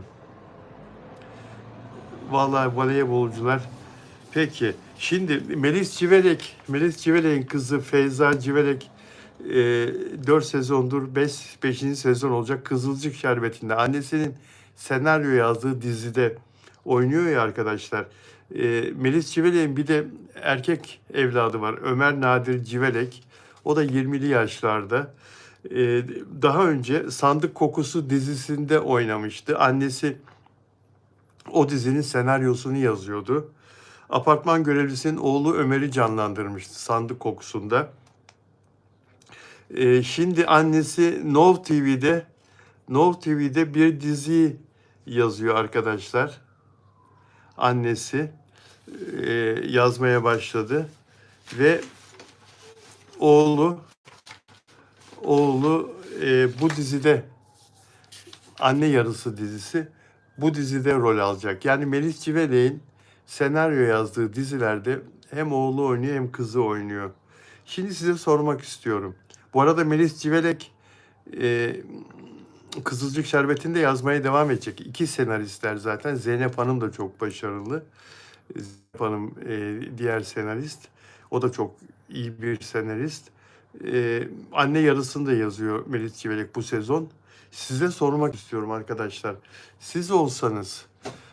Vallahi voleybolcular. Peki. Şimdi Melis Civelek'in kızı Feyza Civelek 4 sezondur 5. sezon olacak Kızılcık Şerbeti'nde. Annesinin senaryo yazdığı dizide oynuyor ya arkadaşlar. Melis Civelek'in bir de erkek evladı var. Ömer Nadir Civelek. O da 20'li yaşlarda. Daha önce Sandık Kokusu dizisinde oynamıştı. Annesi o dizinin senaryosunu yazıyordu. Apartman görevlisinin oğlu Ömer'i canlandırmıştı Sandık Kokusu'nda. Şimdi annesi Nov TV'de bir dizi yazıyor arkadaşlar. Annesi yazmaya başladı ve oğlu bu dizide Anne Yarısı dizisi bu dizide rol alacak. Yani Melis Civelek'in senaryo yazdığı dizilerde hem oğlu oynuyor hem kızı oynuyor. Şimdi size sormak istiyorum. Bu arada Melis Civelek e, Kızılcık Şerbeti'nde yazmaya devam edecek. İki senaristler zaten. Zeynep Hanım da çok başarılı. Zeynep Hanım diğer senarist. O da çok iyi bir senarist. Anne Yarısı'nı da yazıyor Melis Civelek bu sezon. Size sormak istiyorum arkadaşlar. Siz olsanız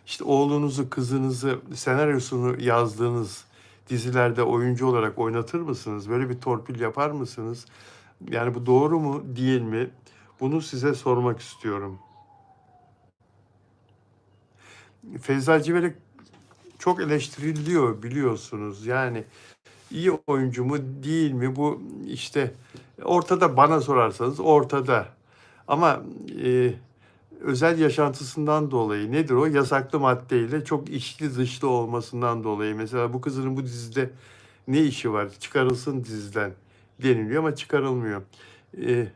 işte oğlunuzu, kızınızı senaryosunu yazdığınız dizilerde oyuncu olarak oynatır mısınız? Böyle bir torpil yapar mısınız? Yani bu doğru mu, değil mi? Bunu size sormak istiyorum. Feyza Civelek çok eleştiriliyor biliyorsunuz. Yani iyi oyuncu mu değil mi bu işte ortada, bana sorarsanız ortada. Ama özel yaşantısından dolayı, nedir o? Yasaklı maddeyle çok içli dışlı olmasından dolayı. Mesela bu kızın bu dizide ne işi var? Çıkarılsın diziden deniliyor ama çıkarılmıyor. E,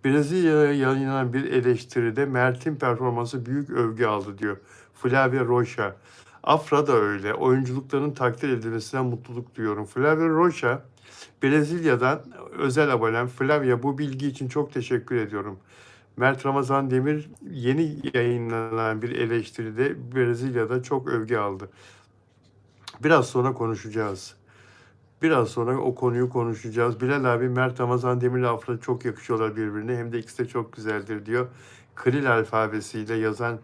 Brezilya'ya yayınlanan bir eleştiride Mert'in performansı büyük övgü aldı diyor Flavia Rocha. Afra da öyle. Oyunculuklarının takdir edilmesinden mutluluk duyuyorum. Flavia Rocha, Brezilya'dan özel abonem. Flavia, bu bilgi için çok teşekkür ediyorum. Mert Ramazan Demir yeni yayınlanan bir eleştiride Brezilya'da çok övgü aldı. Biraz sonra konuşacağız. Biraz sonra o konuyu konuşacağız. Bilal abi, Mert Ramazan Demir'le Afra çok yakışıyorlar birbirine. Hem de ikisi de çok güzeldir diyor. Kril alfabesiyle yazan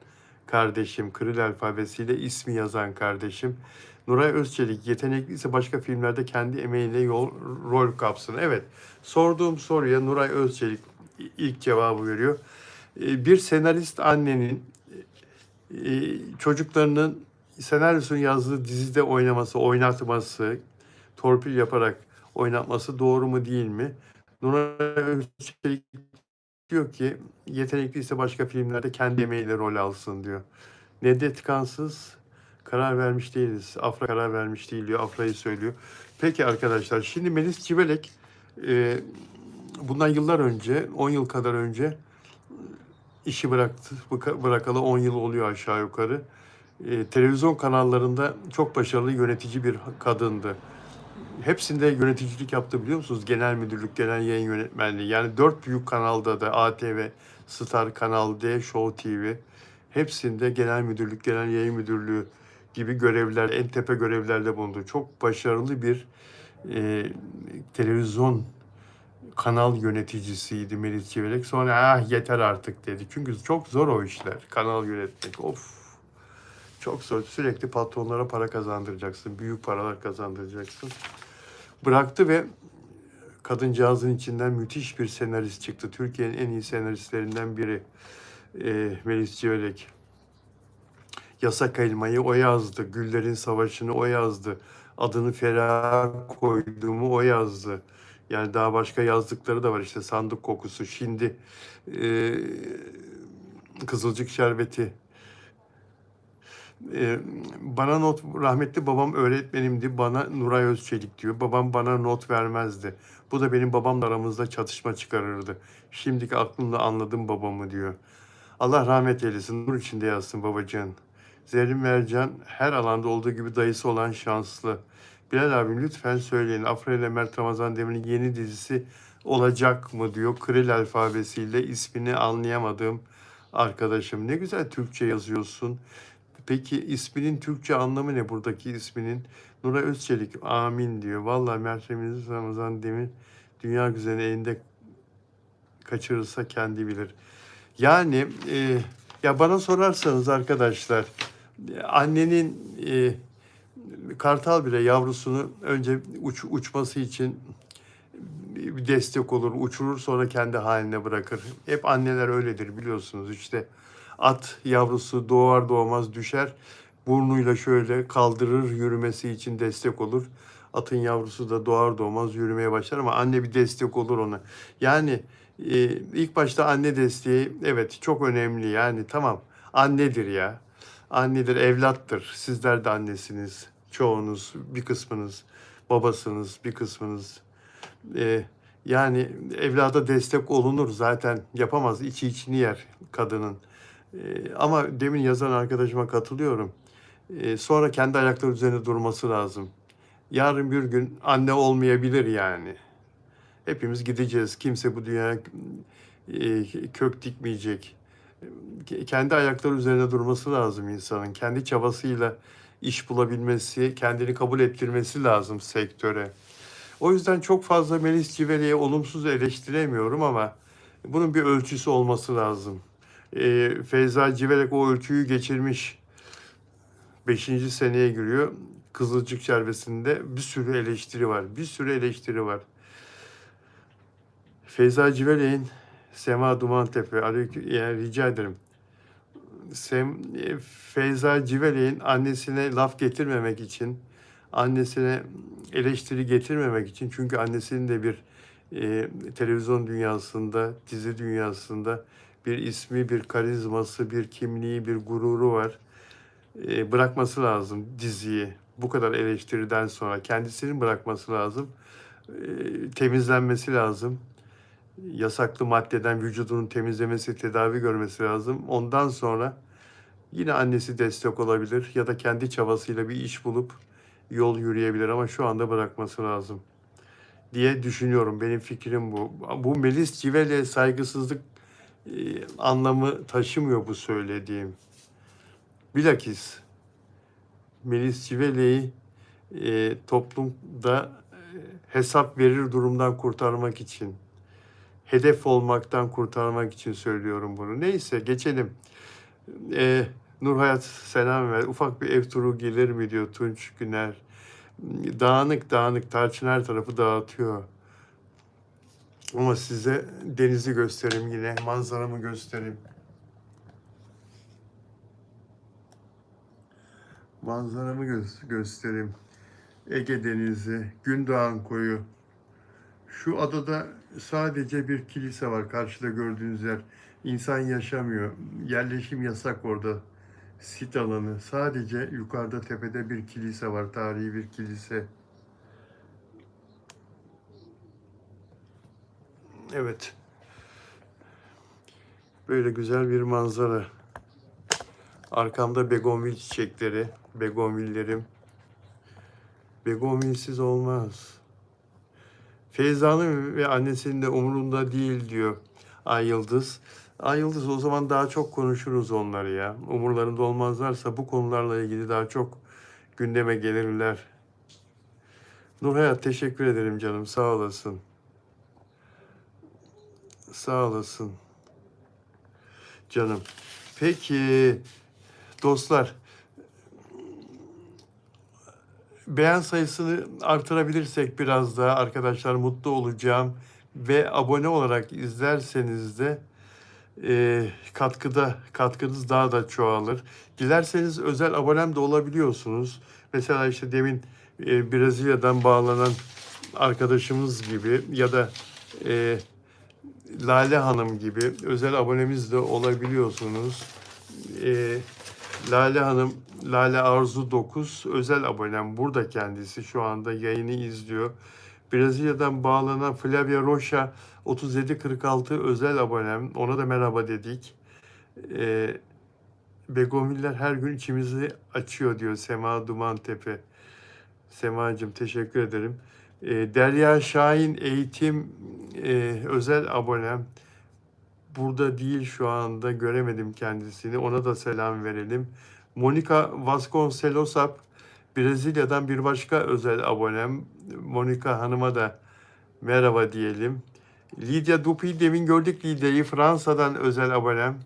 kardeşim. Kril alfabesiyle ismi yazan kardeşim. Nuray Özçelik, yetenekliyse başka filmlerde kendi emeğiyle rol kapsın. Evet, sorduğum soruya Nuray Özçelik ilk cevabı veriyor. Bir senarist annenin çocuklarının senaryosunu yazdığı dizide oynaması, oynatması, torpil yaparak oynatması doğru mu değil mi? Nuray Özçelik diyor ki yetenekliyse başka filmlerde kendi emeğiyle rol alsın diyor. Nedret Kansız, karar vermiş değiliz. Afra karar vermiş değil diyor. Afra'yı söylüyor. Peki arkadaşlar, şimdi Melis Civelek bundan yıllar önce, 10 yıl kadar önce işi bıraktı. Bırakalı 10 yıl oluyor aşağı yukarı. Televizyon kanallarında çok başarılı yönetici bir kadındı. Hepsinde yöneticilik yaptı, biliyor musunuz? Genel müdürlük, genel yayın yönetmenliği. Yani 4 büyük kanalda da, ATV, Star, Kanal D, Show TV, hepsinde genel müdürlük, genel yayın müdürlüğü gibi görevler, en tepe görevlerde bulundu. Çok başarılı bir televizyon kanal yöneticisiydi Melis Civelek. Sonra yeter artık dedi. Çünkü çok zor o işler. Kanal yönetmek. Of. Çok zor. Sürekli patronlara para kazandıracaksın. Büyük paralar kazandıracaksın. Bıraktı ve kadıncağızın içinden müthiş bir senarist çıktı. Türkiye'nin en iyi senaristlerinden biri Melis Civelek. Yasak Elma'yı o yazdı. Güllerin Savaşı'nı o yazdı. Adını Feriha Koyduğumu o yazdı. Yani daha başka yazdıkları da var, işte Sandık Kokusu. Şimdi Kızılcık Şerbeti. Bana not, rahmetli babam öğretmenimdi, bana Nuray Özçelik diyor. Babam bana not vermezdi. Bu da benim babamla aramızda çatışma çıkarırdı. Şimdiki aklımla anladım babamı diyor. Allah rahmet eylesin, nur içinde yatsın babacığın. Zerrin Mercan her alanda olduğu gibi dayısı olan şanslı. Bilal abi, lütfen söyleyin, Afra ile Mert Ramazan Demir'in yeni dizisi olacak mı diyor. Kril alfabesiyle ismini anlayamadığım arkadaşım. Ne güzel Türkçe yazıyorsun. Peki isminin Türkçe anlamı ne buradaki isminin? Nuray Özçelik amin diyor. Vallahi Mert Ramazan Demir dünya güzeli elinde kaçırırsa kendi bilir. Yani ya bana sorarsanız arkadaşlar, annenin kartal bile yavrusunu önce uçması için bir destek olur, uçurur, sonra kendi haline bırakır. Hep anneler öyledir biliyorsunuz. İşte at yavrusu doğar doğmaz düşer, burnuyla şöyle kaldırır, yürümesi için destek olur. Atın yavrusu da doğar doğmaz yürümeye başlar ama anne bir destek olur ona. Yani ilk başta anne desteği evet çok önemli, yani tamam, annedir ya. Annedir, evlattır. Sizler de annesiniz. Çoğunuz, bir kısmınız babasınız, bir kısmınız Yani evlada destek olunur zaten yapamaz içi içini yer kadının. Ama demin yazan arkadaşıma katılıyorum. Sonra kendi ayakları üzerinde durması lazım. Yarın bir gün anne olmayabilir yani. Hepimiz gideceğiz. Kimse bu dünyaya kök dikmeyecek. Kendi ayakları üzerine durması lazım insanın. Kendi çabasıyla iş bulabilmesi, kendini kabul ettirmesi lazım sektöre. O yüzden çok fazla Melis Civele'ye olumsuz eleştiremiyorum ama bunun bir ölçüsü olması lazım. Feyza Civelek o ölçüyü geçirmiş. 5. seneye giriyor. Kızılcık Şerbeti'nde bir sürü eleştiri var. Bir sürü eleştiri var. Feyza Civelek'in Sema Dumantepe, yani rica ederim. Feyza Civelek'in annesine laf getirmemek için, annesine eleştiri getirmemek için, çünkü annesinin de bir televizyon dünyasında, dizi dünyasında bir ismi, bir karizması, bir kimliği, bir gururu var. Bırakması lazım diziyi. Bu kadar eleştiriden sonra kendisinin bırakması lazım. Temizlenmesi lazım. Yasaklı maddeden vücudunun temizlemesi, tedavi görmesi lazım. Ondan sonra yine annesi destek olabilir ya da kendi çabasıyla bir iş bulup yol yürüyebilir ama şu anda bırakması lazım diye düşünüyorum. Benim fikrim bu. Bu Melis Civelek'e saygısızlık anlamı taşımıyor bu söylediğim. Bilakis Melis Civelek'i toplumda hesap verir durumdan kurtarmak için, hedef olmaktan kurtarmak için söylüyorum bunu. Neyse geçelim. Nurhayat selam ver. Ufak bir ev turu gelir mi diyor Tunç Güner. Dağınık dağınık, Tarçın her tarafı dağıtıyor. Ama size denizi göstereyim yine, manzaramı göstereyim. Manzaramı göstereyim. Ege Denizi, Gündoğan Koyu. Şu adada sadece bir kilise var, karşıda gördüğünüz yer. İnsan yaşamıyor. Yerleşim yasak orada. Sit alanı. Sadece yukarıda tepede bir kilise var, tarihi bir kilise. Evet. Böyle güzel bir manzara. Arkamda begonvil çiçekleri, begonvillerim. Begonvilsiz olmaz. Feyza'nın ve annesinin de umurunda değil diyor Ay Yıldız. Ay Yıldız, o zaman daha çok konuşuruz onları ya. Umurlarında olmazlarsa bu konularla ilgili daha çok gündeme gelirler. Nurhayat teşekkür ederim canım, sağ olasın. Sağ olasın canım. Peki dostlar, beğen sayısını artırabilirsek biraz daha arkadaşlar mutlu olacağım. Ve abone olarak izlerseniz de katkınız daha da çoğalır. Dilerseniz özel abonem de olabiliyorsunuz. Mesela işte demin Brezilya'dan bağlanan arkadaşımız gibi ya da Lale Hanım gibi özel abonemiz de olabiliyorsunuz. Lale Hanım, Lale Arzu 9 özel abonem. Burada kendisi şu anda yayını izliyor. Brezilya'dan bağlanan Flavia Rocha 3746 özel abonem. Ona da merhaba dedik. Begonviller her gün içimizi açıyor diyor Sema Dumantepe. Semacığım teşekkür ederim. Derya Şahin Eğitim özel abonem. Burada değil şu anda, göremedim kendisini. Ona da selam verelim. Monica Vasconcelosap Brezilya'dan bir başka özel abonem. Monica Hanım'a da merhaba diyelim. Lydia Dupuy, demin gördük Lydia'yı, Fransa'dan özel abonem.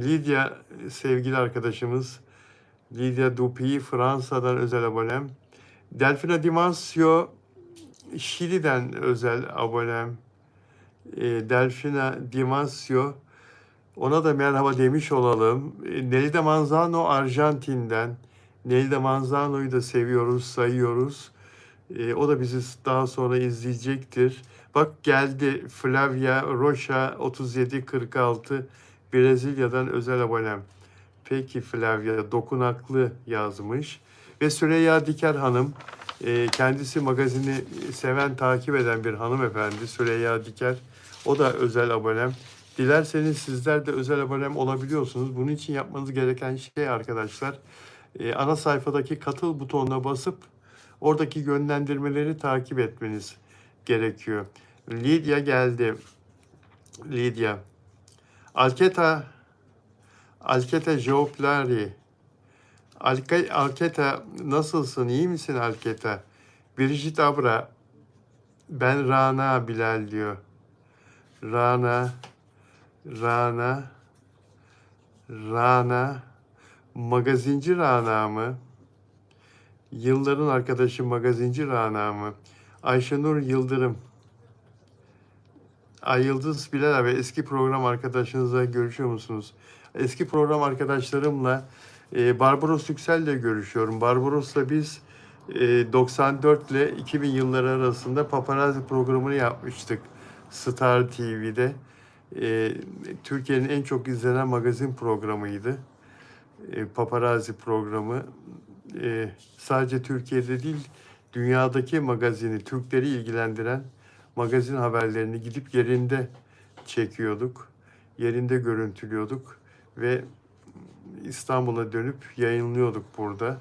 Lydia sevgili arkadaşımız. Lydia Dupuy Fransa'dan özel abonem. Delfina Dimasio Şili'den özel abonem. Delfina Dimasio, ona da merhaba demiş olalım. Nelda Manzano Arjantin'den. Nelda Manzano'yu da seviyoruz, sayıyoruz. O da bizi daha sonra izleyecektir. Bak geldi Flavia Rocha 3746 Brezilya'dan özel abonem. Peki Flavia dokunaklı yazmış. Ve Süreyya Diker Hanım, kendisi magazini seven, takip eden bir hanımefendi. Süreyya Diker, o da özel abonem. Dilerseniz sizler de özel abonem olabiliyorsunuz. Bunun için yapmanız gereken şey arkadaşlar, ana sayfadaki katıl butonuna basıp oradaki yönlendirmeleri takip etmeniz gerekiyor. Lidya geldi. Lidya. Alketa Joplari. Alketa nasılsın? İyi misin Alketa? Biricik Abra. Ben Rana Bilal diyor. Rana. Magazinci Rana mı? Yılların arkadaşı magazinci Rana mı? Ayşenur Yıldırım. Ay Yıldız Bilal abi, eski program arkadaşınızla görüşüyor musunuz? Eski program arkadaşlarımla Barbaros Yüksel'le görüşüyorum. Barbaros'la biz 94 ile 2000 yılları arasında Paparazzi programını yapmıştık Star TV'de. Türkiye'nin en çok izlenen magazin programıydı. Paparazzi programı. Sadece Türkiye'de değil, dünyadaki magazini, Türkleri ilgilendiren magazin haberlerini gidip yerinde çekiyorduk. Yerinde görüntülüyorduk ve İstanbul'a dönüp yayınlıyorduk burada.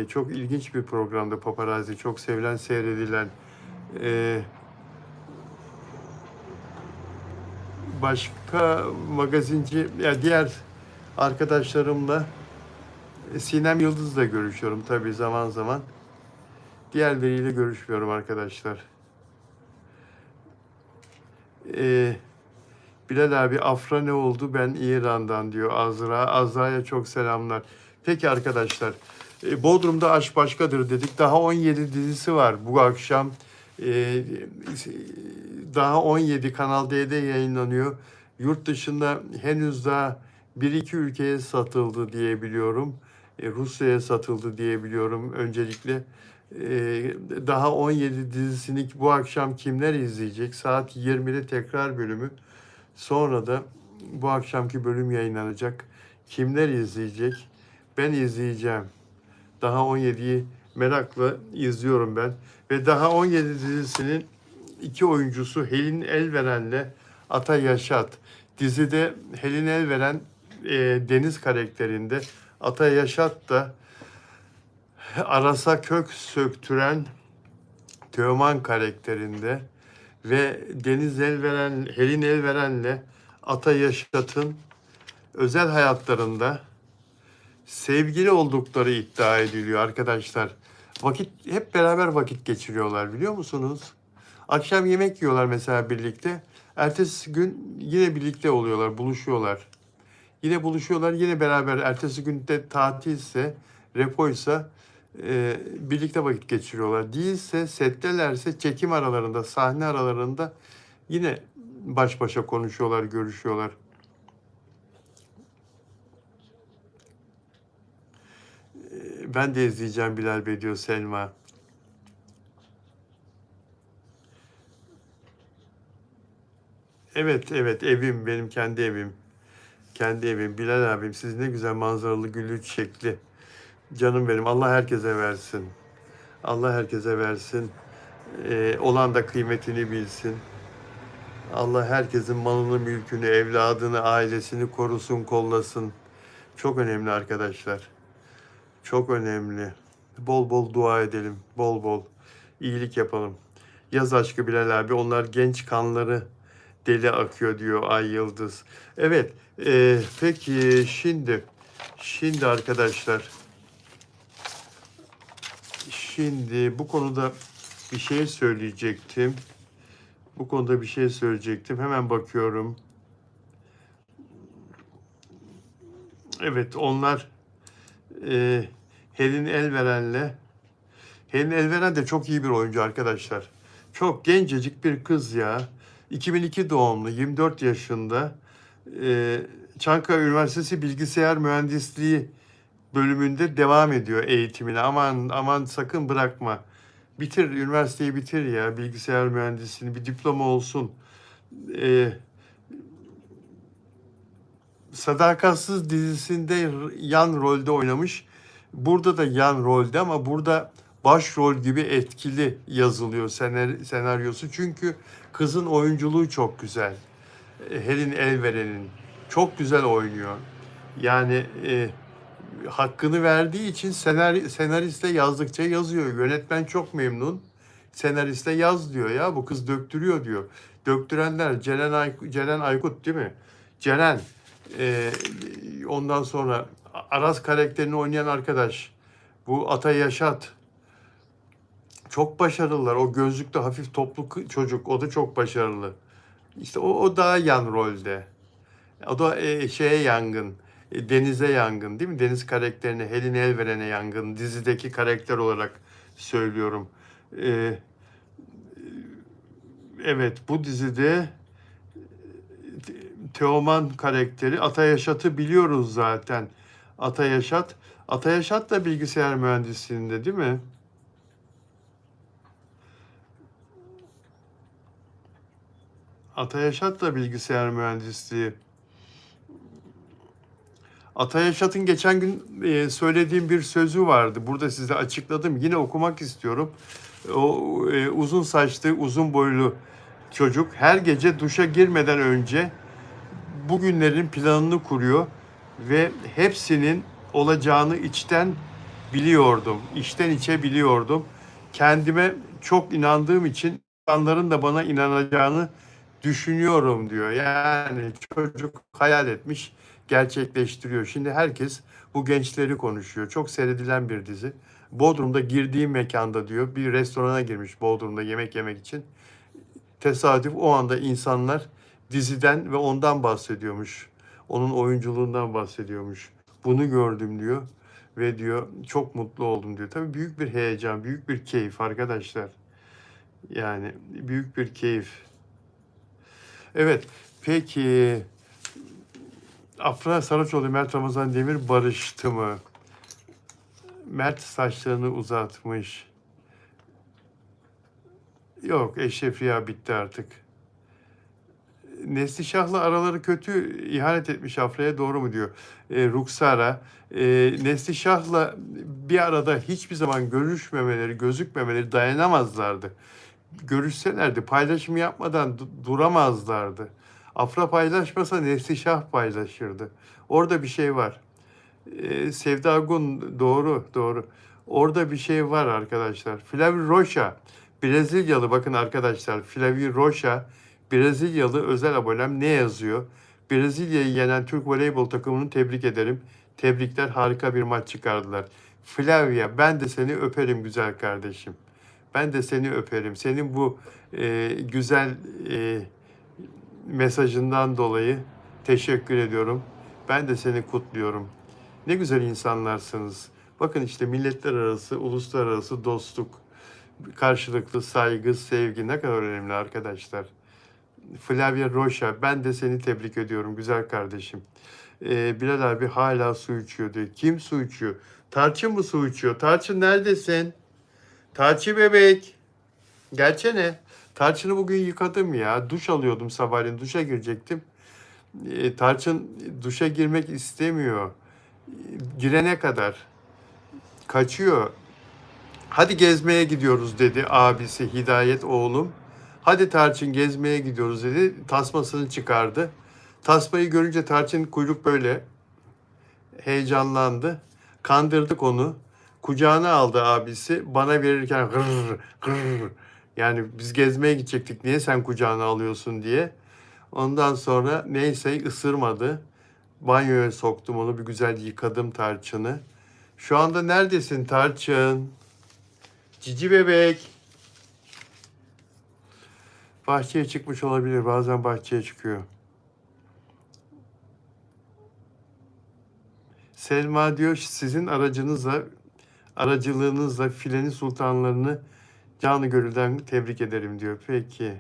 Çok ilginç bir programdı Paparazzi. Çok sevilen, seyredilen. Başka magazinci, ya diğer arkadaşlarımla Sinem Yıldız'la görüşüyorum tabii zaman zaman. Diğerleriyle görüşmüyorum arkadaşlar. Bilal abi, Afra ne oldu? Ben İran'dan diyor Azra. Azra'ya çok selamlar. Peki arkadaşlar, Bodrum'da Aşk Başkadır dedik. Daha 17 dizisi var bu akşam. Daha 17 Kanal D'de yayınlanıyor. Yurt dışında henüz daha 1-2 ülkeye satıldı diye biliyorum. Rusya'ya satıldı diye biliyorum öncelikle. Daha 17 dizisini bu akşam kimler izleyecek? Saat 20'de tekrar bölümü. Sonra da bu akşamki bölüm yayınlanacak. Kimler izleyecek? Ben izleyeceğim. Daha 17'yi merakla izliyorum ben. Ve daha 17 dizisinin iki oyuncusu Helin Elveren'le Ata Yaşat. Dizide Helin Elveren Deniz karakterinde, Ata Yaşat da Aras'a kök söktüren Teoman karakterinde ve Helin Elveren'le Ata Yaşat'ın özel hayatlarında sevgili oldukları iddia ediliyor arkadaşlar. Hep beraber vakit geçiriyorlar, biliyor musunuz? Akşam yemek yiyorlar mesela birlikte. Ertesi gün yine birlikte oluyorlar, buluşuyorlar. Yine buluşuyorlar, yine beraber. Ertesi gün de tatilse, repoysa birlikte vakit geçiriyorlar. Değilse, settelerse çekim aralarında, sahne aralarında yine baş başa konuşuyorlar, görüşüyorlar. Ben de izleyeceğim Bilal Bey diyor Selma. Evet, evim, benim kendi evim. Kendi evim. Bilal abim, siz ne güzel manzaralı, güllü çiçekli. Canım benim, Allah herkese versin. Allah herkese versin. Olan da kıymetini bilsin. Allah herkesin malını, mülkünü, evladını, ailesini korusun, kollasın. Çok önemli arkadaşlar. Çok önemli. Bol bol dua edelim. Bol bol iyilik yapalım. Yaz aşkı Bilal abi. Onlar genç kanları deli akıyor diyor Ay Yıldız. Evet. Peki şimdi arkadaşlar. Şimdi bu konuda bir şey söyleyecektim. Hemen bakıyorum. Evet, onlar Helin Elveren de çok iyi bir oyuncu arkadaşlar. Çok gencecik bir kız ya. 2002 doğumlu, 24 yaşında. Çankaya Üniversitesi Bilgisayar Mühendisliği bölümünde devam ediyor eğitimine. Aman sakın bırakma. Üniversiteyi bitir ya. Bilgisayar mühendisliğini, bir diploma olsun. Sadakatsız dizisinde yan rolde oynamış Burada da yan rolde ama burada başrol gibi etkili yazılıyor senaryosu. Çünkü kızın oyunculuğu çok güzel. Helen Elveren'in çok güzel oynuyor. Yani hakkını verdiği için senariste yazdıkça yazıyor. Yönetmen çok memnun. Senariste yaz diyor ya, bu kız döktürüyor diyor. Döktürenler Ceren Aykut değil mi? Ceren. E, Ondan sonra Aras karakterini oynayan arkadaş. Bu Ata Yaşat. Çok başarılılar. O gözlüklü hafif toplu çocuk. O da çok başarılı. İşte o daha yan rolde. O da şeye yangın. Deniz'e yangın değil mi? Deniz karakterini Helen Elveren'e yangın. Dizideki karakter olarak söylüyorum. E, evet, bu dizide Teoman karakteri Ata Yaşat'ı biliyoruz zaten. Ata Yaşat. Ata Yaşat da bilgisayar mühendisliğinde değil mi? Ata Yaşat da bilgisayar mühendisliği. Ata Yaşat'ın geçen gün söylediğim bir sözü vardı. Burada size açıkladım. Yine okumak istiyorum. O uzun saçlı, uzun boylu çocuk her gece duşa girmeden önce bugünlerin planını kuruyor ve hepsinin olacağını içten biliyordum. İçten içe biliyordum. Kendime çok inandığım için insanların da bana inanacağını düşünüyorum diyor. Yani çocuk hayal etmiş, gerçekleştiriyor. Şimdi herkes bu gençleri konuşuyor. Çok seyredilen bir dizi. Bodrum'da girdiği mekanda diyor, bir restorana girmiş Bodrum'da yemek yemek için. Tesadüf o anda insanlar diziden ve ondan bahsediyormuş. Onun oyunculuğundan bahsediyormuş. Bunu gördüm diyor ve diyor çok mutlu oldum diyor. Tabii büyük bir heyecan, büyük bir keyif arkadaşlar. Yani büyük bir keyif. Evet, peki Afra Saraçoğlu, Mert Ramazan Demir barıştı mı? Mert saçlarını uzatmış. Yok, Eşref Rüya bitti artık. Neslişah'la araları kötü, ihanet etmiş Afra'ya, doğru mu diyor Ruksara. Neslişah'la bir arada hiçbir zaman görüşmemeleri, gözükmemeleri dayanamazlardı. Görüşselerdi paylaşım yapmadan duramazlardı. Afra paylaşmasa Neslişah paylaşırdı. Orada bir şey var. Sevda Gun, doğru doğru. Orada bir şey var arkadaşlar. Flavio Rocha, Brezilyalı, bakın arkadaşlar, Flavio Rocha Brezilyalı, özel abonem ne yazıyor? Brezilya'yı yenen Türk voleybol takımını tebrik ederim. Tebrikler, harika bir maç çıkardılar. Flavia, ben de seni öperim güzel kardeşim. Ben de seni öperim. Senin bu güzel mesajından dolayı teşekkür ediyorum. Ben de seni kutluyorum. Ne güzel insanlarsınız. Bakın işte milletler arası, uluslararası dostluk, karşılıklı saygı, sevgi ne kadar önemli arkadaşlar. Flavia Rocha, ben de seni tebrik ediyorum güzel kardeşim. Bilal abi hala su içiyor diyor. Kim su içiyor? Tarçın mı su içiyor? Tarçın neredesin? Tarçın bebek. Gelsene. Tarçın'ı bugün yıkadım ya. Duş alıyordum sabahleyin. Duşa girecektim. Tarçın duşa girmek istemiyor. Girene kadar kaçıyor. Hadi gezmeye gidiyoruz dedi abisi Hidayet, oğlum. Hadi Tarçın gezmeye gidiyoruz dedi. Tasmasını çıkardı. Tasmayı görünce Tarçın kuyruk böyle heyecanlandı. Kandırdık onu. Kucağına aldı abisi. Bana verirken gırr gırr. Yani biz gezmeye gidecektik, niye sen kucağına alıyorsun diye. Ondan sonra neyse ısırmadı. Banyoya soktum onu, bir güzel yıkadım Tarçın'ı. Şu anda neredesin Tarçın? Cici bebek. Bahçeye çıkmış olabilir. Bazen bahçeye çıkıyor. Selma diyor, sizin aracılığınızla filenin sultanlarını canı gönülden tebrik ederim diyor. Peki.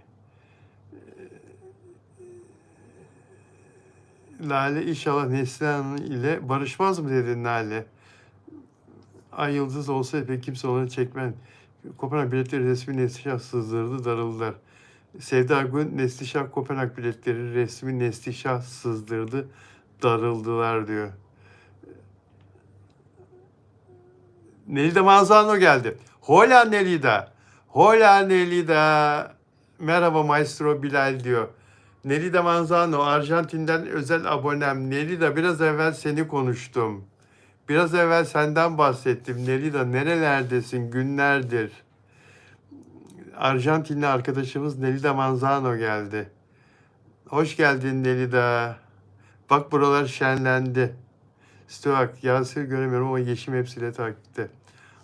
Lale inşallah Neslihan ile barışmaz mı dedi Lale. Ay yıldız olsa pek kimse onu çekmez. Kopenhag biletleri resmi Neslişah sızdırdı, darıldılar. Sevda Gün, Neslişah Kopenhag biletleri resmi Neslişah sızdırdı, darıldılar diyor. Nelida Manzano geldi. Hola Nelida. Hola Nelida. Merhaba Maestro Bilal diyor. Nelida Manzano, Arjantin'den özel abonem. Nelida, biraz evvel seni konuştum. Biraz evvel senden bahsettim. Nelida, nerelerdesin günlerdir? Arjantinli arkadaşımız Nelida Manzano geldi. Hoş geldin Nelida. Bak buralar şenlendi. Stuart, Yasir göremiyorum ama Yeşim hepsiyle takipte.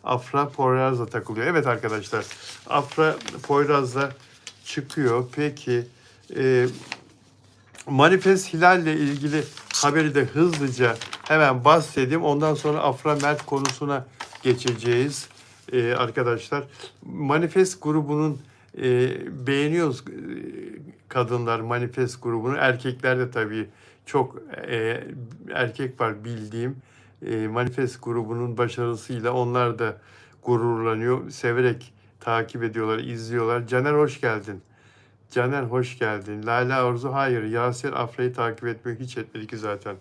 Afra Poyraz'la takılıyor. Evet arkadaşlar, Afra Poyraz'la çıkıyor. Peki, Manifest Hilal'le ilgili haberi de hızlıca hemen bahsedeyim. Ondan sonra Afra Mert konusuna geçeceğiz arkadaşlar. Manifest grubunun beğeniyoruz kadınlar Manifest grubunu. Erkekler de tabii çok erkek var bildiğim. Manifest grubunun başarısıyla onlar da gururlanıyor. Severek takip ediyorlar, izliyorlar. Caner hoş geldin. Caner hoş geldin. Lale Arzu hayır. Yasir Afra'yı takip etmiyor. Hiç etmedi ki zaten.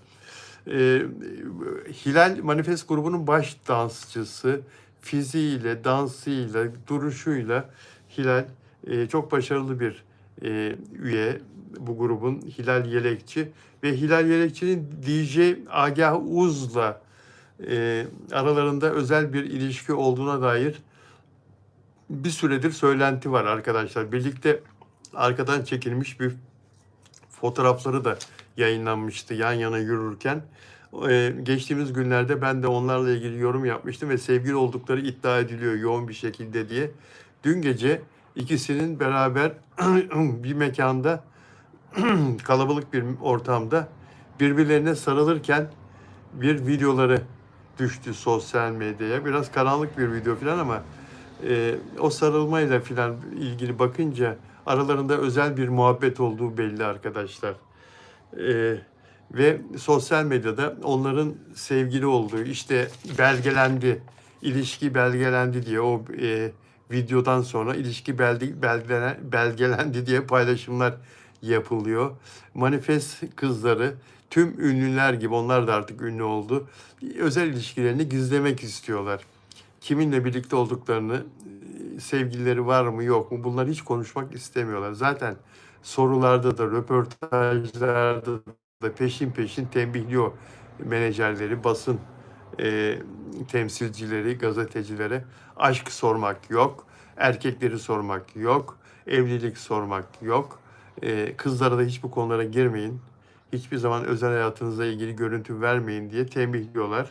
Hilal Manifest grubunun baş dansçısı. Fiziğiyle, dansıyla, duruşuyla Hilal çok başarılı bir üye bu grubun. Hilal Yelekçi. Ve Hilal Yelekçi'nin DJ Agah Uz'la aralarında özel bir ilişki olduğuna dair bir süredir söylenti var arkadaşlar. Birlikte arkadan çekilmiş bir fotoğrafları da yayınlanmıştı yan yana yürürken. Geçtiğimiz günlerde ben de onlarla ilgili yorum yapmıştım ve sevgili oldukları iddia ediliyor yoğun bir şekilde diye. Dün gece ikisinin beraber bir mekanda kalabalık bir ortamda birbirlerine sarılırken bir videoları düştü sosyal medyaya. Biraz karanlık bir video falan ama o sarılmayla falan ilgili bakınca aralarında özel bir muhabbet olduğu belli arkadaşlar. Ve sosyal medyada onların sevgili olduğu işte belgelendi, ilişki belgelendi diye o videodan sonra ilişki belgelendi diye paylaşımlar yapılıyor. Manifest kızları tüm ünlüler gibi onlar da artık ünlü oldu. Özel ilişkilerini gizlemek istiyorlar. Kiminle birlikte olduklarını, sevgilileri var mı yok mu bunları hiç konuşmak istemiyorlar. Zaten sorularda da röportajlarda da peşin peşin tembihliyor menajerleri, basın temsilcileri, gazetecilere. Aşk sormak yok, erkekleri sormak yok, evlilik sormak yok. Kızlara da hiç bu konulara girmeyin. Hiçbir zaman özel hayatınızla ilgili görüntü vermeyin diye tembihliyorlar.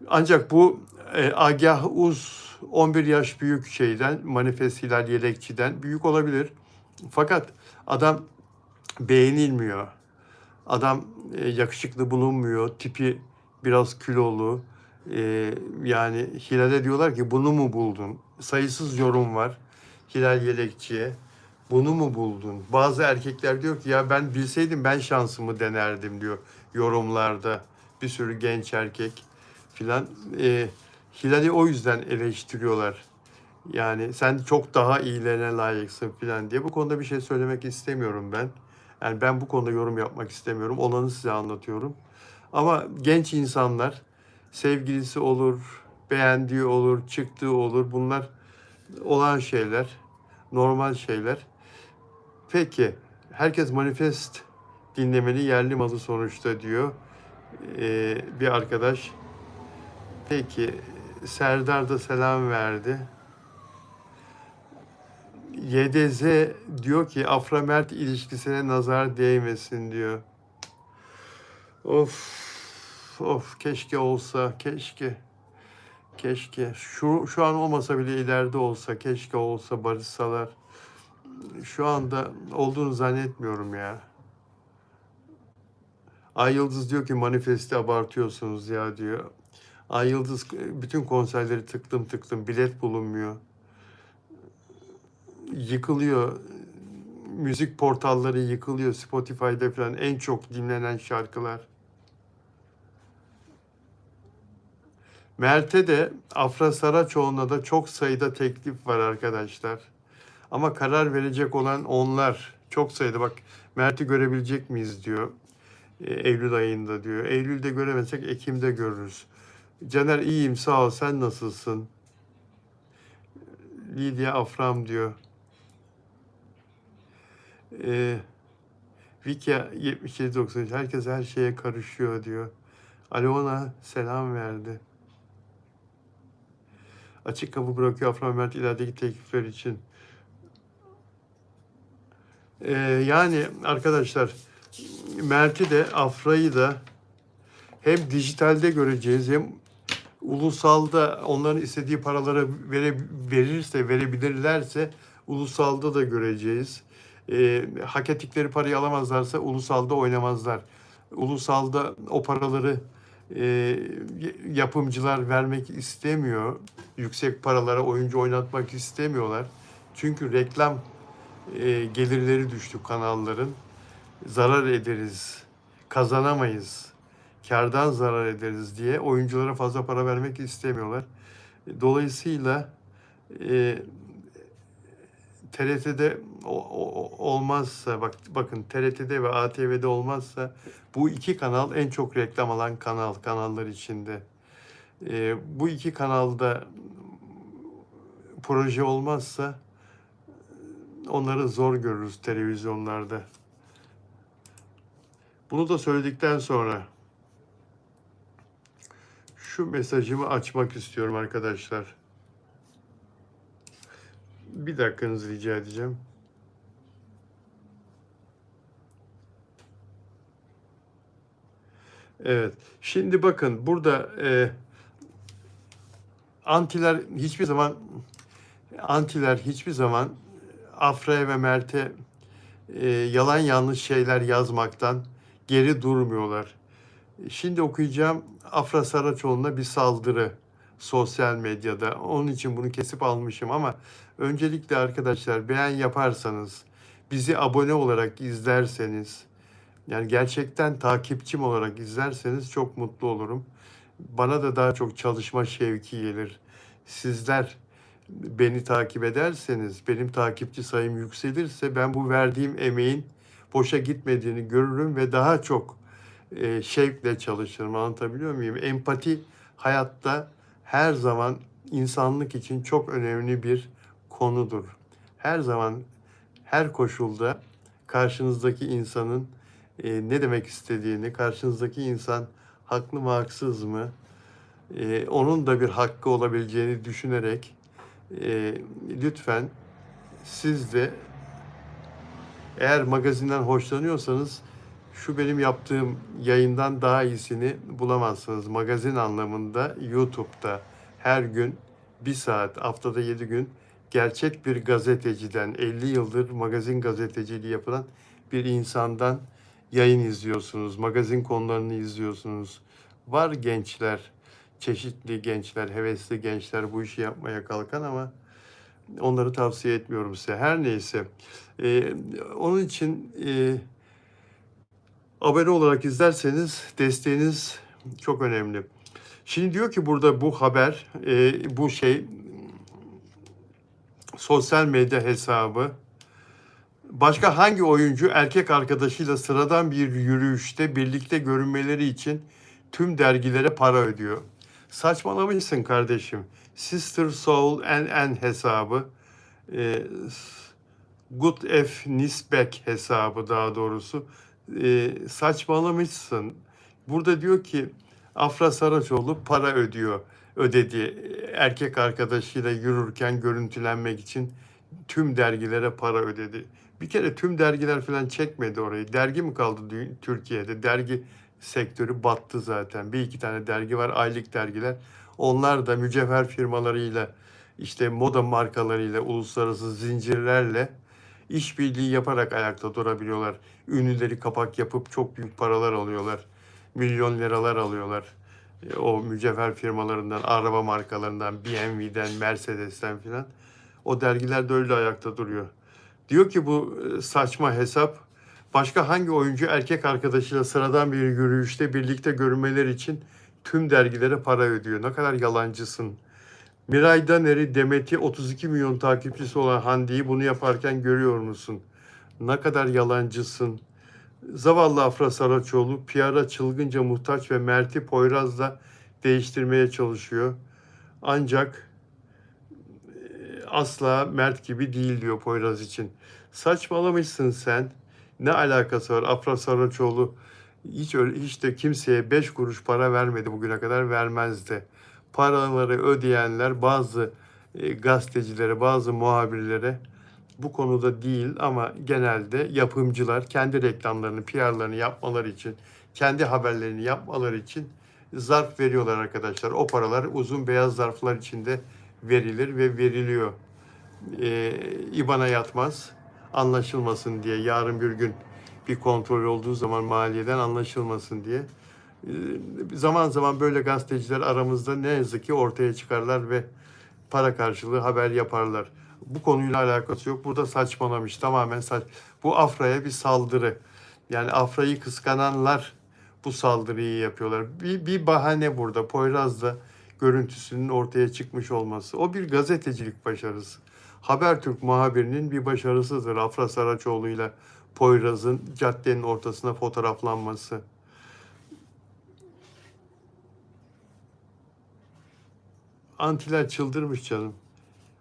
Ancak bu Agah Uz 11 yaş büyük şeyden, Manifest Hilal Yelekçi'den büyük olabilir. Fakat adam beğenilmiyor. Adam yakışıklı bulunmuyor. Tipi biraz kilolu. Yani Hilal'e diyorlar ki bunu mu buldun? Sayısız yorum var Hilal Yelekçi'ye. Bunu mu buldun? Bazı erkekler diyor ki ya ben bilseydim ben şansımı denerdim diyor yorumlarda. Bir sürü genç erkek filan. Hilal'i o yüzden eleştiriyorlar. Yani sen çok daha iyilerine layıksın filan diye. Bu konuda bir şey söylemek istemiyorum ben. Yani ben bu konuda yorum yapmak istemiyorum. Olanı size anlatıyorum. Ama genç insanlar sevgilisi olur, beğendiği olur, çıktığı olur. Bunlar olan şeyler, normal şeyler. Peki, herkes manifest dinlemeli yerli malı sonuçta diyor bir arkadaş. Peki, Serdar da selam verdi. YDZ diyor ki Afra Mert ilişkisine nazar değmesin diyor. Of, of keşke olsa, keşke. Keşke. Şu an olmasa bile ileride olsa, keşke olsa barışsalar. Şu anda olduğunu zannetmiyorum ya. Ay Yıldız diyor ki manifesti abartıyorsunuz ya diyor. Ay Yıldız bütün konserleri tıklım bilet bulunmuyor. Yıkılıyor. Müzik portalları yıkılıyor. Spotify'da falan en çok dinlenen şarkılar. Mert'e de Afra Saraçoğlu'na da çok sayıda teklif var arkadaşlar. Ama karar verecek olan onlar. Çok sayıda bak Mert'i görebilecek miyiz diyor. Eylül ayında diyor. Eylül'de göremezsek Ekim'de görürüz. Caner iyiyim sağ ol. Sen nasılsın? Lidya Afram diyor. Ee, Vikya 7793. Herkes her şeye karışıyor diyor. Alona selam verdi. Açık kapı bırakıyor Afram Mert ilerideki teklifler için. Yani arkadaşlar Mert'i de Afra'yı da hem dijitalde göreceğiz hem ulusalda onların istediği paraları verebilirlerse ulusalda da göreceğiz. Hak ettikleri parayı alamazlarsa ulusalda oynamazlar. Ulusalda o paraları yapımcılar vermek istemiyor. Yüksek paralara oyuncu oynatmak istemiyorlar. Çünkü reklam gelirleri düştü kanalların. Zarar ederiz, kazanamayız, kârdan zarar ederiz diye oyunculara fazla para vermek istemiyorlar. Dolayısıyla TRT'de olmazsa, bakın TRT'de ve ATV'de olmazsa bu iki kanal en çok reklam alan kanallar içinde. Bu iki kanalda proje olmazsa onları zor görürüz televizyonlarda. Bunu da söyledikten sonra şu mesajımı açmak istiyorum arkadaşlar. Bir dakikanızı rica edeceğim. Evet. Şimdi bakın burada antiler hiçbir zaman Afra'ya ve Mert'e yalan yanlış şeyler yazmaktan geri durmuyorlar. Şimdi okuyacağım Afra Saraçoğlu'na bir saldırı sosyal medyada. Onun için bunu kesip almışım ama öncelikle arkadaşlar beğen yaparsanız, bizi abone olarak izlerseniz, yani gerçekten takipçim olarak izlerseniz çok mutlu olurum. Bana da daha çok çalışma şevki gelir. Sizler beni takip ederseniz, benim takipçi sayım yükselirse ben bu verdiğim emeğin boşa gitmediğini görürüm ve daha çok şevkle çalışırım. Anlatabiliyor muyum? Empati hayatta her zaman insanlık için çok önemli bir konudur. Her zaman, her koşulda karşınızdaki insanın ne demek istediğini, karşınızdaki insan haklı mı haksız mı, onun da bir hakkı olabileceğini düşünerek lütfen siz de eğer magazinden hoşlanıyorsanız şu benim yaptığım yayından daha iyisini bulamazsınız. Magazin anlamında YouTube'da her gün 1 saat, haftada 7 gün gerçek bir gazeteciden, 50 yıldır magazin gazeteciliği yapılan bir insandan yayın izliyorsunuz. Magazin konularını izliyorsunuz. Var gençler, çeşitli gençler, hevesli gençler bu işi yapmaya kalkan ama onları tavsiye etmiyorum size. Her neyse. Onun için abone olarak izlerseniz desteğiniz çok önemli. Şimdi diyor ki burada bu haber, bu sosyal medya hesabı. Başka hangi oyuncu erkek arkadaşıyla sıradan bir yürüyüşte birlikte görünmeleri için tüm dergilere para ödüyor? Saçmalamışsın kardeşim. Sister Soul NN hesabı, Good F Nisbek hesabı daha doğrusu, saçmalamışsın. Burada diyor ki Afra Saraçoğlu para ödedi. Erkek arkadaşıyla yürürken görüntülenmek için tüm dergilere para ödedi. Bir kere tüm dergiler falan çekmedi orayı. Dergi mi kaldı Türkiye'de? Dergi sektörü battı zaten. Bir iki tane dergi var, aylık dergiler. Onlar da mücevher firmalarıyla, işte moda markalarıyla, uluslararası zincirlerle işbirliği yaparak ayakta durabiliyorlar. Ünlüleri kapak yapıp çok büyük paralar alıyorlar. Milyon liralar alıyorlar. O mücevher firmalarından, araba markalarından, BMW'den, Mercedes'ten filan. O dergiler de öyle ayakta duruyor. Diyor ki bu saçma hesap, başka hangi oyuncu erkek arkadaşıyla sıradan bir yürüyüşte birlikte görünmeleri için tüm dergilere para ödüyor? Ne kadar yalancısın. Miray Daner'i, Demet'i, 32 milyon takipçisi olan Hande'yi bunu yaparken görüyor musun? Ne kadar yalancısın. Zavallı Afra Saraçoğlu, PR'a çılgınca muhtaç ve Mert'i Poyraz'la değiştirmeye çalışıyor. Ancak asla Mert gibi değil diyor Poyraz için. Saçmalamışsın sen. Ne alakası var? Afra Saraçoğlu hiç de kimseye 5 kuruş para vermedi, bugüne kadar vermezdi. Paraları ödeyenler bazı gazetecilere, bazı muhabirlere, bu konuda değil ama genelde yapımcılar kendi reklamlarını, PR'larını yapmaları için, kendi haberlerini yapmaları için zarf veriyorlar arkadaşlar. O paralar uzun beyaz zarflar içinde verilir ve veriliyor. İBAN'a yatmaz, anlaşılmasın diye. Yarın bir gün bir kontrol olduğu zaman maliyeden anlaşılmasın diye. Zaman zaman böyle gazeteciler aramızda ne yazık ki ortaya çıkarlar ve para karşılığı haber yaparlar. Bu konuyla alakası yok. Burada saçmalamış. Tamamen bu Afra'ya bir saldırı. Yani Afra'yı kıskananlar bu saldırıyı yapıyorlar. Bir bahane burada. Poyraz'da görüntüsünün ortaya çıkmış olması. O bir gazetecilik başarısı. Habertürk muhabirinin bir başarısıdır. Afra Saraçoğlu'yla Poyraz'ın caddenin ortasına fotoğraflanması. Antiler çıldırmış canım.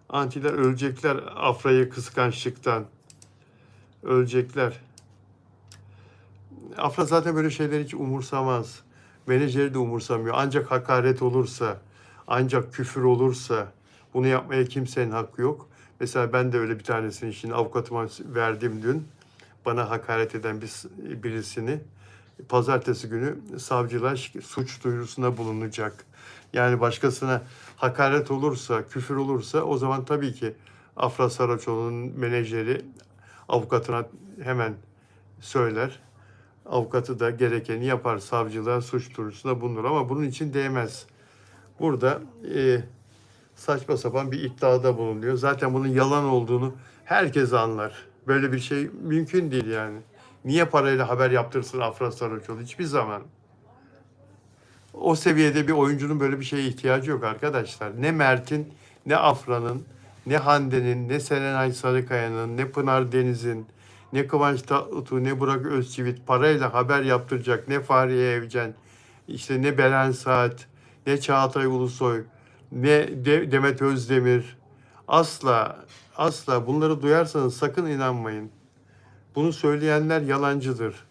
Antiler ölecekler Afra'yı kıskançlıktan. Ölecekler. Afra zaten böyle şeyler hiç umursamaz. Menajeri de umursamıyor. Ancak hakaret olursa, ancak küfür olursa bunu yapmaya kimsenin hakkı yok. Mesela ben de öyle bir tanesini şimdi avukatıma verdim dün. Bana hakaret eden birisini pazartesi günü savcılığa suç duyurusunda bulunacak. Yani başkasına hakaret olursa, küfür olursa o zaman tabii ki Afra Saraçoğlu'nun menajeri avukatına hemen söyler. Avukatı da gerekeni yapar. Savcılığa suç duyurusunda bulunur ama bunun için değmez. Burada saçma sapan bir iddiada bulunuyor. Zaten bunun yalan olduğunu herkes anlar. Böyle bir şey mümkün değil yani. Niye parayla haber yaptırsın Afra Saraçoğlu? Hiçbir zaman. O seviyede bir oyuncunun böyle bir şeye ihtiyacı yok arkadaşlar. Ne Mert'in, ne Afra'nın, ne Hande'nin, ne Serenay Sarıkaya'nın, ne Pınar Deniz'in, ne Kıvanç Tatlıtuğ, ne Burak Özçivit parayla haber yaptıracak, ne Fahriye Evcen, işte ne Beren Saat, ne Çağatay Ulusoy, ne Demet Özdemir. Asla, asla bunları duyarsanız sakın inanmayın. Bunu söyleyenler yalancıdır.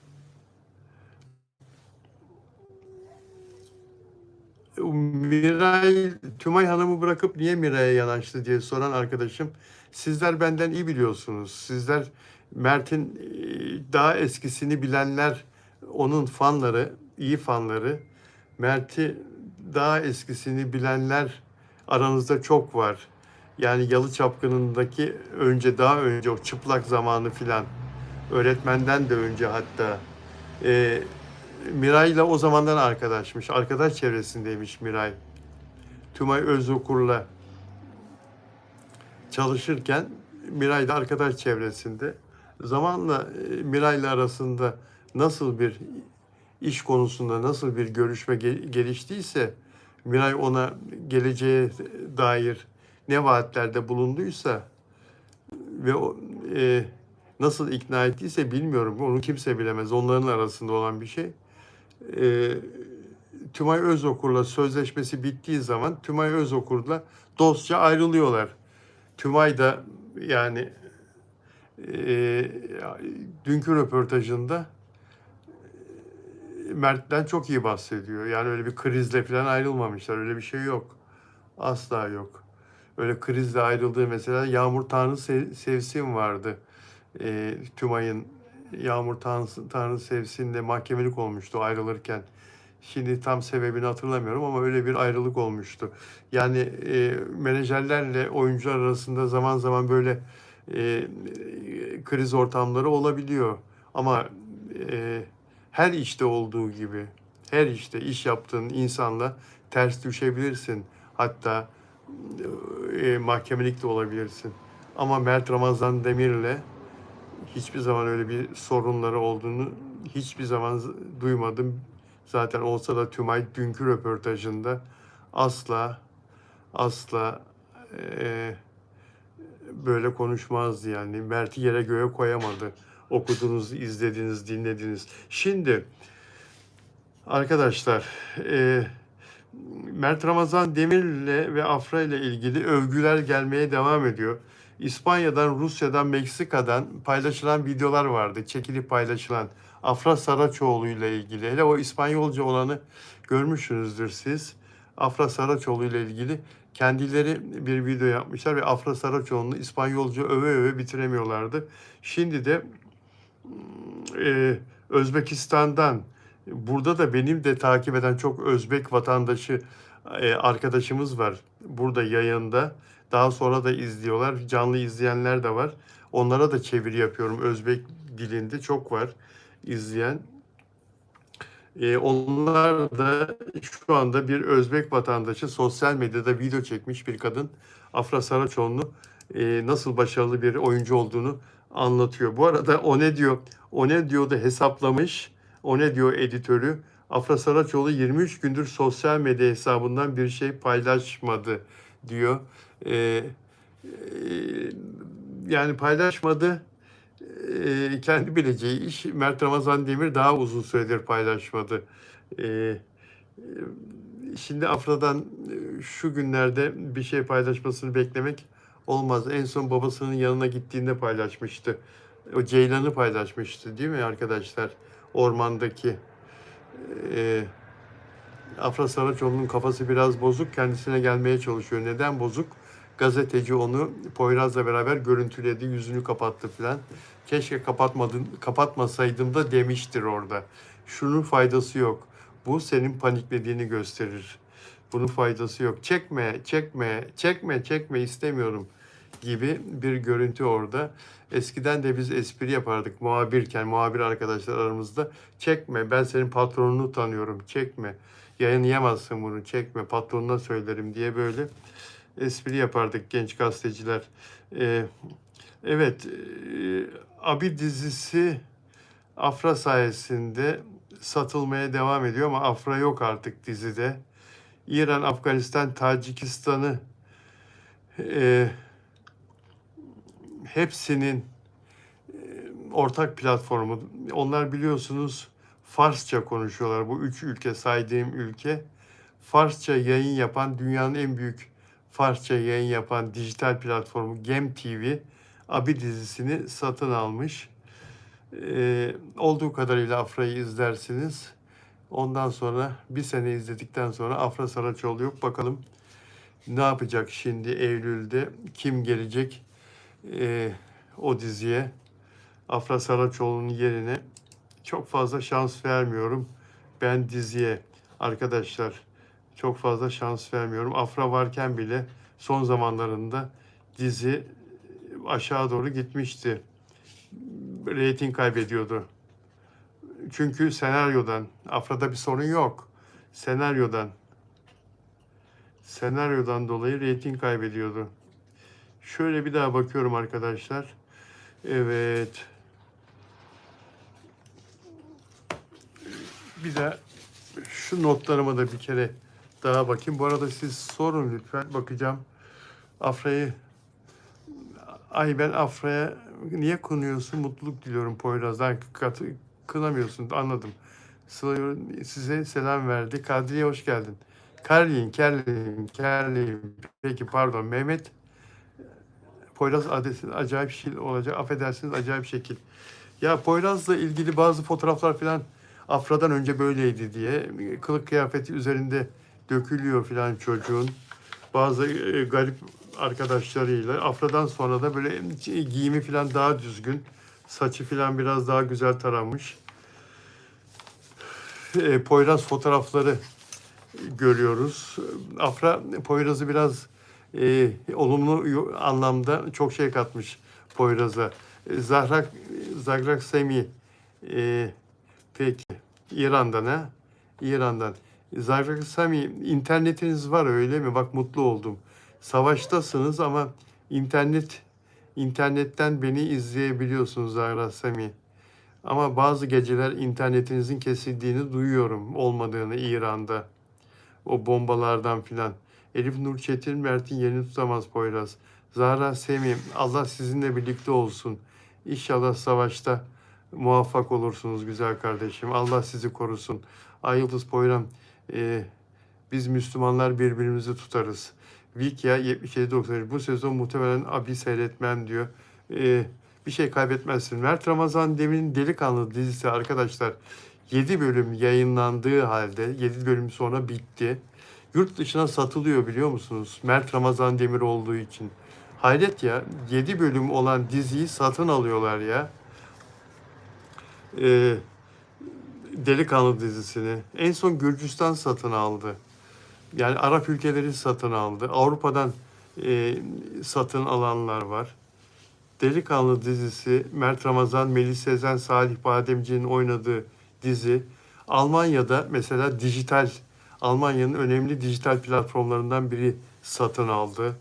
Miray, Tümay Hanım'ı bırakıp niye Miray'a yanaştı diye soran arkadaşım, sizler benden iyi biliyorsunuz. Sizler Mert'in daha eskisini bilenler, onun fanları, iyi fanları, Mert'i daha eskisini bilenler aranızda çok var. Yani Yalı Çapkını'ndaki daha önce o çıplak zamanı filan, öğretmenden de önce hatta. E, Miray'la o zamandan arkadaşmış. Arkadaş çevresindeymiş Miray. Tümay Özokur'la çalışırken Miray da arkadaş çevresinde. Zamanla Miray'la arasında nasıl bir iş konusunda nasıl bir görüşme geliştiyse, Miray ona geleceğe dair ne vaatlerde bulunduysa ve nasıl ikna ettiyse bilmiyorum. Onu kimse bilemez. Onların arasında olan bir şey. Tümay Özokur'la sözleşmesi bittiği zaman Tümay Özokur'la dostça ayrılıyorlar. Tümay da yani dünkü röportajında Mert'ten çok iyi bahsediyor. Yani öyle bir krizle falan ayrılmamışlar. Öyle bir şey yok. Asla yok. Öyle krizle ayrıldığı mesela Yağmur Tanrı Sevsin vardı. Tümay'ın Yağmur Tanrı Sevsin'le mahkemelik olmuştu ayrılırken. Şimdi tam sebebini hatırlamıyorum ama öyle bir ayrılık olmuştu. Yani menajerlerle oyuncular arasında zaman zaman böyle kriz ortamları olabiliyor. Ama her işte olduğu gibi, her işte iş yaptığın insanla ters düşebilirsin. Hatta mahkemelik de olabilirsin. Ama Mert Ramazan Demir'le hiçbir zaman öyle bir sorunları olduğunu hiçbir zaman duymadım. Zaten olsa da Tümay dünkü röportajında asla böyle konuşmazdı yani. Mert'i yere göğe koyamadı. Okudunuz, izlediniz, dinlediniz. Şimdi arkadaşlar Mert Ramazan Demir'le ve Afra ile ilgili övgüler gelmeye devam ediyor. İspanya'dan, Rusya'dan, Meksika'dan paylaşılan videolar vardı. Çekilip paylaşılan Afra Saraçoğlu ile ilgili. Hele o İspanyolca olanı görmüşsünüzdür siz. Afra Saraçoğlu ile ilgili kendileri bir video yapmışlar ve Afra Saraçoğlu'nu İspanyolca öve öve bitiremiyorlardı. Şimdi de Özbekistan'dan, burada da benim de takip eden çok Özbek vatandaşı arkadaşımız var burada yayında. Daha sonra da izliyorlar. Canlı izleyenler de var. Onlara da çeviri yapıyorum. Özbek dilinde çok var izleyen. Onlar da şu anda bir Özbek vatandaşı sosyal medyada video çekmiş bir kadın. Afra Saraçoğlu'nu nasıl başarılı bir oyuncu olduğunu anlatıyor. Bu arada o ne diyor? O ne diyor da hesaplamış. O ne diyor editörü? Afra Saraçoğlu 23 gündür sosyal medya hesabından bir şey paylaşmadı diyor. E, e, Yani paylaşmadı. Kendi bileceği iş. Mert Ramazan Demir daha uzun süredir paylaşmadı. E, Şimdi Afra'dan şu günlerde bir şey paylaşmasını beklemek olmaz. En son babasının yanına gittiğinde paylaşmıştı. O Ceylan'ı paylaşmıştı değil mi arkadaşlar? Ormandaki. E, Afra Saraçoğlu'nun kafası biraz bozuk. Kendisine gelmeye çalışıyor. Neden bozuk? Gazeteci onu Poyraz'la beraber görüntüledi. Yüzünü kapattı filan. Keşke kapatmasaydım da demiştir orada. Şunun faydası yok. Bu senin paniklediğini gösterir. Bunun faydası yok. Çekme istemiyorum gibi bir görüntü orada. Eskiden de biz espri yapardık muhabirken, muhabir arkadaşlar aramızda. Çekme, ben senin patronunu tanıyorum, çekme. Yayınlayamazsın bunu, çekme, patronuna söylerim diye böyle espri yapardık genç gazeteciler. Evet, Abi dizisi Afra sayesinde satılmaya devam ediyor ama Afra yok artık dizide. İran, Afganistan, Tacikistan'ı e, hepsinin ortak platformu. Onlar biliyorsunuz Farsça konuşuyorlar. Bu üç ülke, saydığım ülke. Farsça yayın yapan, dünyanın en büyük Farsça yayın yapan dijital platformu Gem TV, Abi dizisini satın almış. Olduğu kadarıyla Afra'yı izlersiniz. Ondan sonra bir sene izledikten sonra Afra Saraçoğlu yok. Bakalım ne yapacak şimdi Eylül'de? Kim gelecek o diziye? Afra Saraçoğlu'nun yerine çok fazla şans vermiyorum ben diziye. Arkadaşlar çok fazla şans vermiyorum. Afra varken bile son zamanlarında dizi aşağı doğru gitmişti. Reyting kaybediyordu. Çünkü senaryodan, Afra'da bir sorun yok. Senaryodan dolayı reyting kaybediyordu. Şöyle bir daha bakıyorum arkadaşlar. Evet. Bir de şu notlarıma da bir kere daha bakayım. Bu arada siz sorun lütfen. Bakacağım. Afra'yı ben Afra'ya niye kınıyorsun? Mutluluk diliyorum Poyraz'dan. Kınamıyorsun. Anladım. Sıla size selam verdi. Kadriye hoş geldin. Kerlin. Peki pardon. Mehmet Poyraz adresi acayip şey olacak. Affedersiniz acayip şekil. Ya Poyraz'la ilgili bazı fotoğraflar falan Afra'dan önce böyleydi diye kılık kıyafeti üzerinde dökülüyor falan çocuğun. Bazı garip arkadaşlarıyla. Afra'dan sonra da böyle giyimi falan daha düzgün. Saçı falan biraz daha güzel taranmış. Poyraz fotoğrafları görüyoruz. Afra Poyraz'ı biraz olumlu anlamda çok şey katmış Poyraz'a. Zagrak Semi peki İran'dan ha? İran'dan. Zagrak Semi internetiniz var öyle mi? Bak mutlu oldum. Savaştasınız ama internetten beni izleyebiliyorsunuz Zagrak Semi. Ama bazı geceler internetinizin kesildiğini duyuyorum. Olmadığını İran'da. O bombalardan filan. Elif Nur Çetin Mert'in yerini tutamaz Poyraz. Zahra Semih, Allah sizinle birlikte olsun. İnşallah savaşta muvaffak olursunuz güzel kardeşim. Allah sizi korusun. Ay Yıldız Poyram, Biz Müslümanlar birbirimizi tutarız. Vikya 77-93. Bu sezon muhtemelen abi seyretmem diyor. Bir şey kaybetmezsin. Mert Ramazan Demir'in Delikanlı dizisi arkadaşlar 7 bölüm yayınlandığı halde 7 bölüm sonra bitti. Yurt dışına satılıyor biliyor musunuz? Mert Ramazan Demir olduğu için. Hayret ya, 7 bölüm olan diziyi satın alıyorlar ya. Ee, Delikanlı dizisini. En son Gürcistan satın aldı. Yani Arap ülkeleri satın aldı. Avrupa'dan satın alanlar var. Delikanlı dizisi Mert Ramazan, Melis Sezen, Salih Bademci'nin oynadığı dizi. Almanya'da mesela Almanya'nın önemli dijital platformlarından biri satın aldı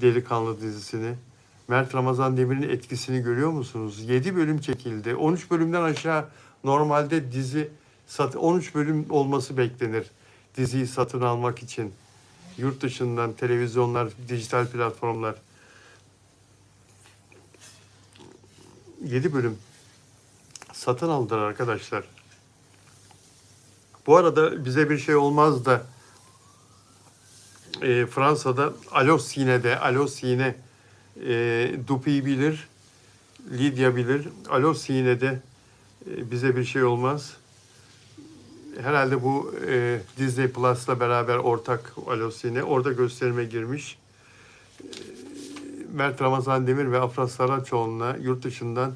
Delikanlı dizisini. Mert Ramazan Demir'in etkisini görüyor musunuz? 7 bölüm çekildi. 13 bölümden aşağı normalde 13 bölüm olması beklenir diziyi satın almak için. Yurt dışından televizyonlar, dijital platformlar. 7 bölüm satın aldılar arkadaşlar. Bu arada bize bir şey olmaz da Fransa'da Allocine'de Dupuy bilir, Lydia bilir. Allocine'de bize bir şey olmaz. Herhalde bu Disney Plus'la beraber ortak Allocine. Orada gösterime girmiş. Mert Ramazan Demir ve Afra Saraçoğlu'na yurt dışından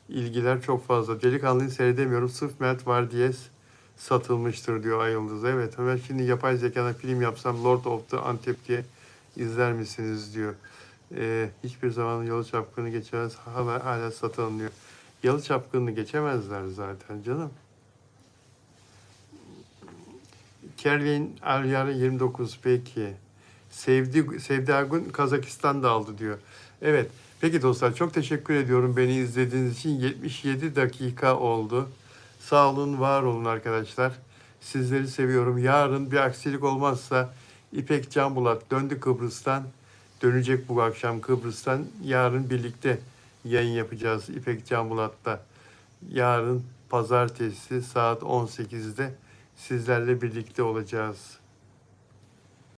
ilgiler çok fazla. Delikanlıyı seyredemiyorum. Sırf Mert var diye satılmıştır diyor Ay Yıldız. Evet, ben şimdi yapay zekadan film yapsam Lord of the Antep diye izler misiniz diyor. Hiçbir zaman Yalı Çapkını geçemez. Hala satın alınıyor. Yalı Çapkını geçemezler zaten canım. Kervin Aryarı 29 peki. Sevdi Ergun Kazakistan'da aldı diyor. Evet. Peki dostlar çok teşekkür ediyorum beni izlediğiniz için. 77 dakika oldu. Sağ olun, var olun arkadaşlar. Sizleri seviyorum. Yarın bir aksilik olmazsa İpek Canbulat döndü Kıbrıs'tan. Dönecek bu akşam Kıbrıs'tan. Yarın birlikte yayın yapacağız İpek Canbulat'ta. Yarın pazartesi saat 18'de sizlerle birlikte olacağız.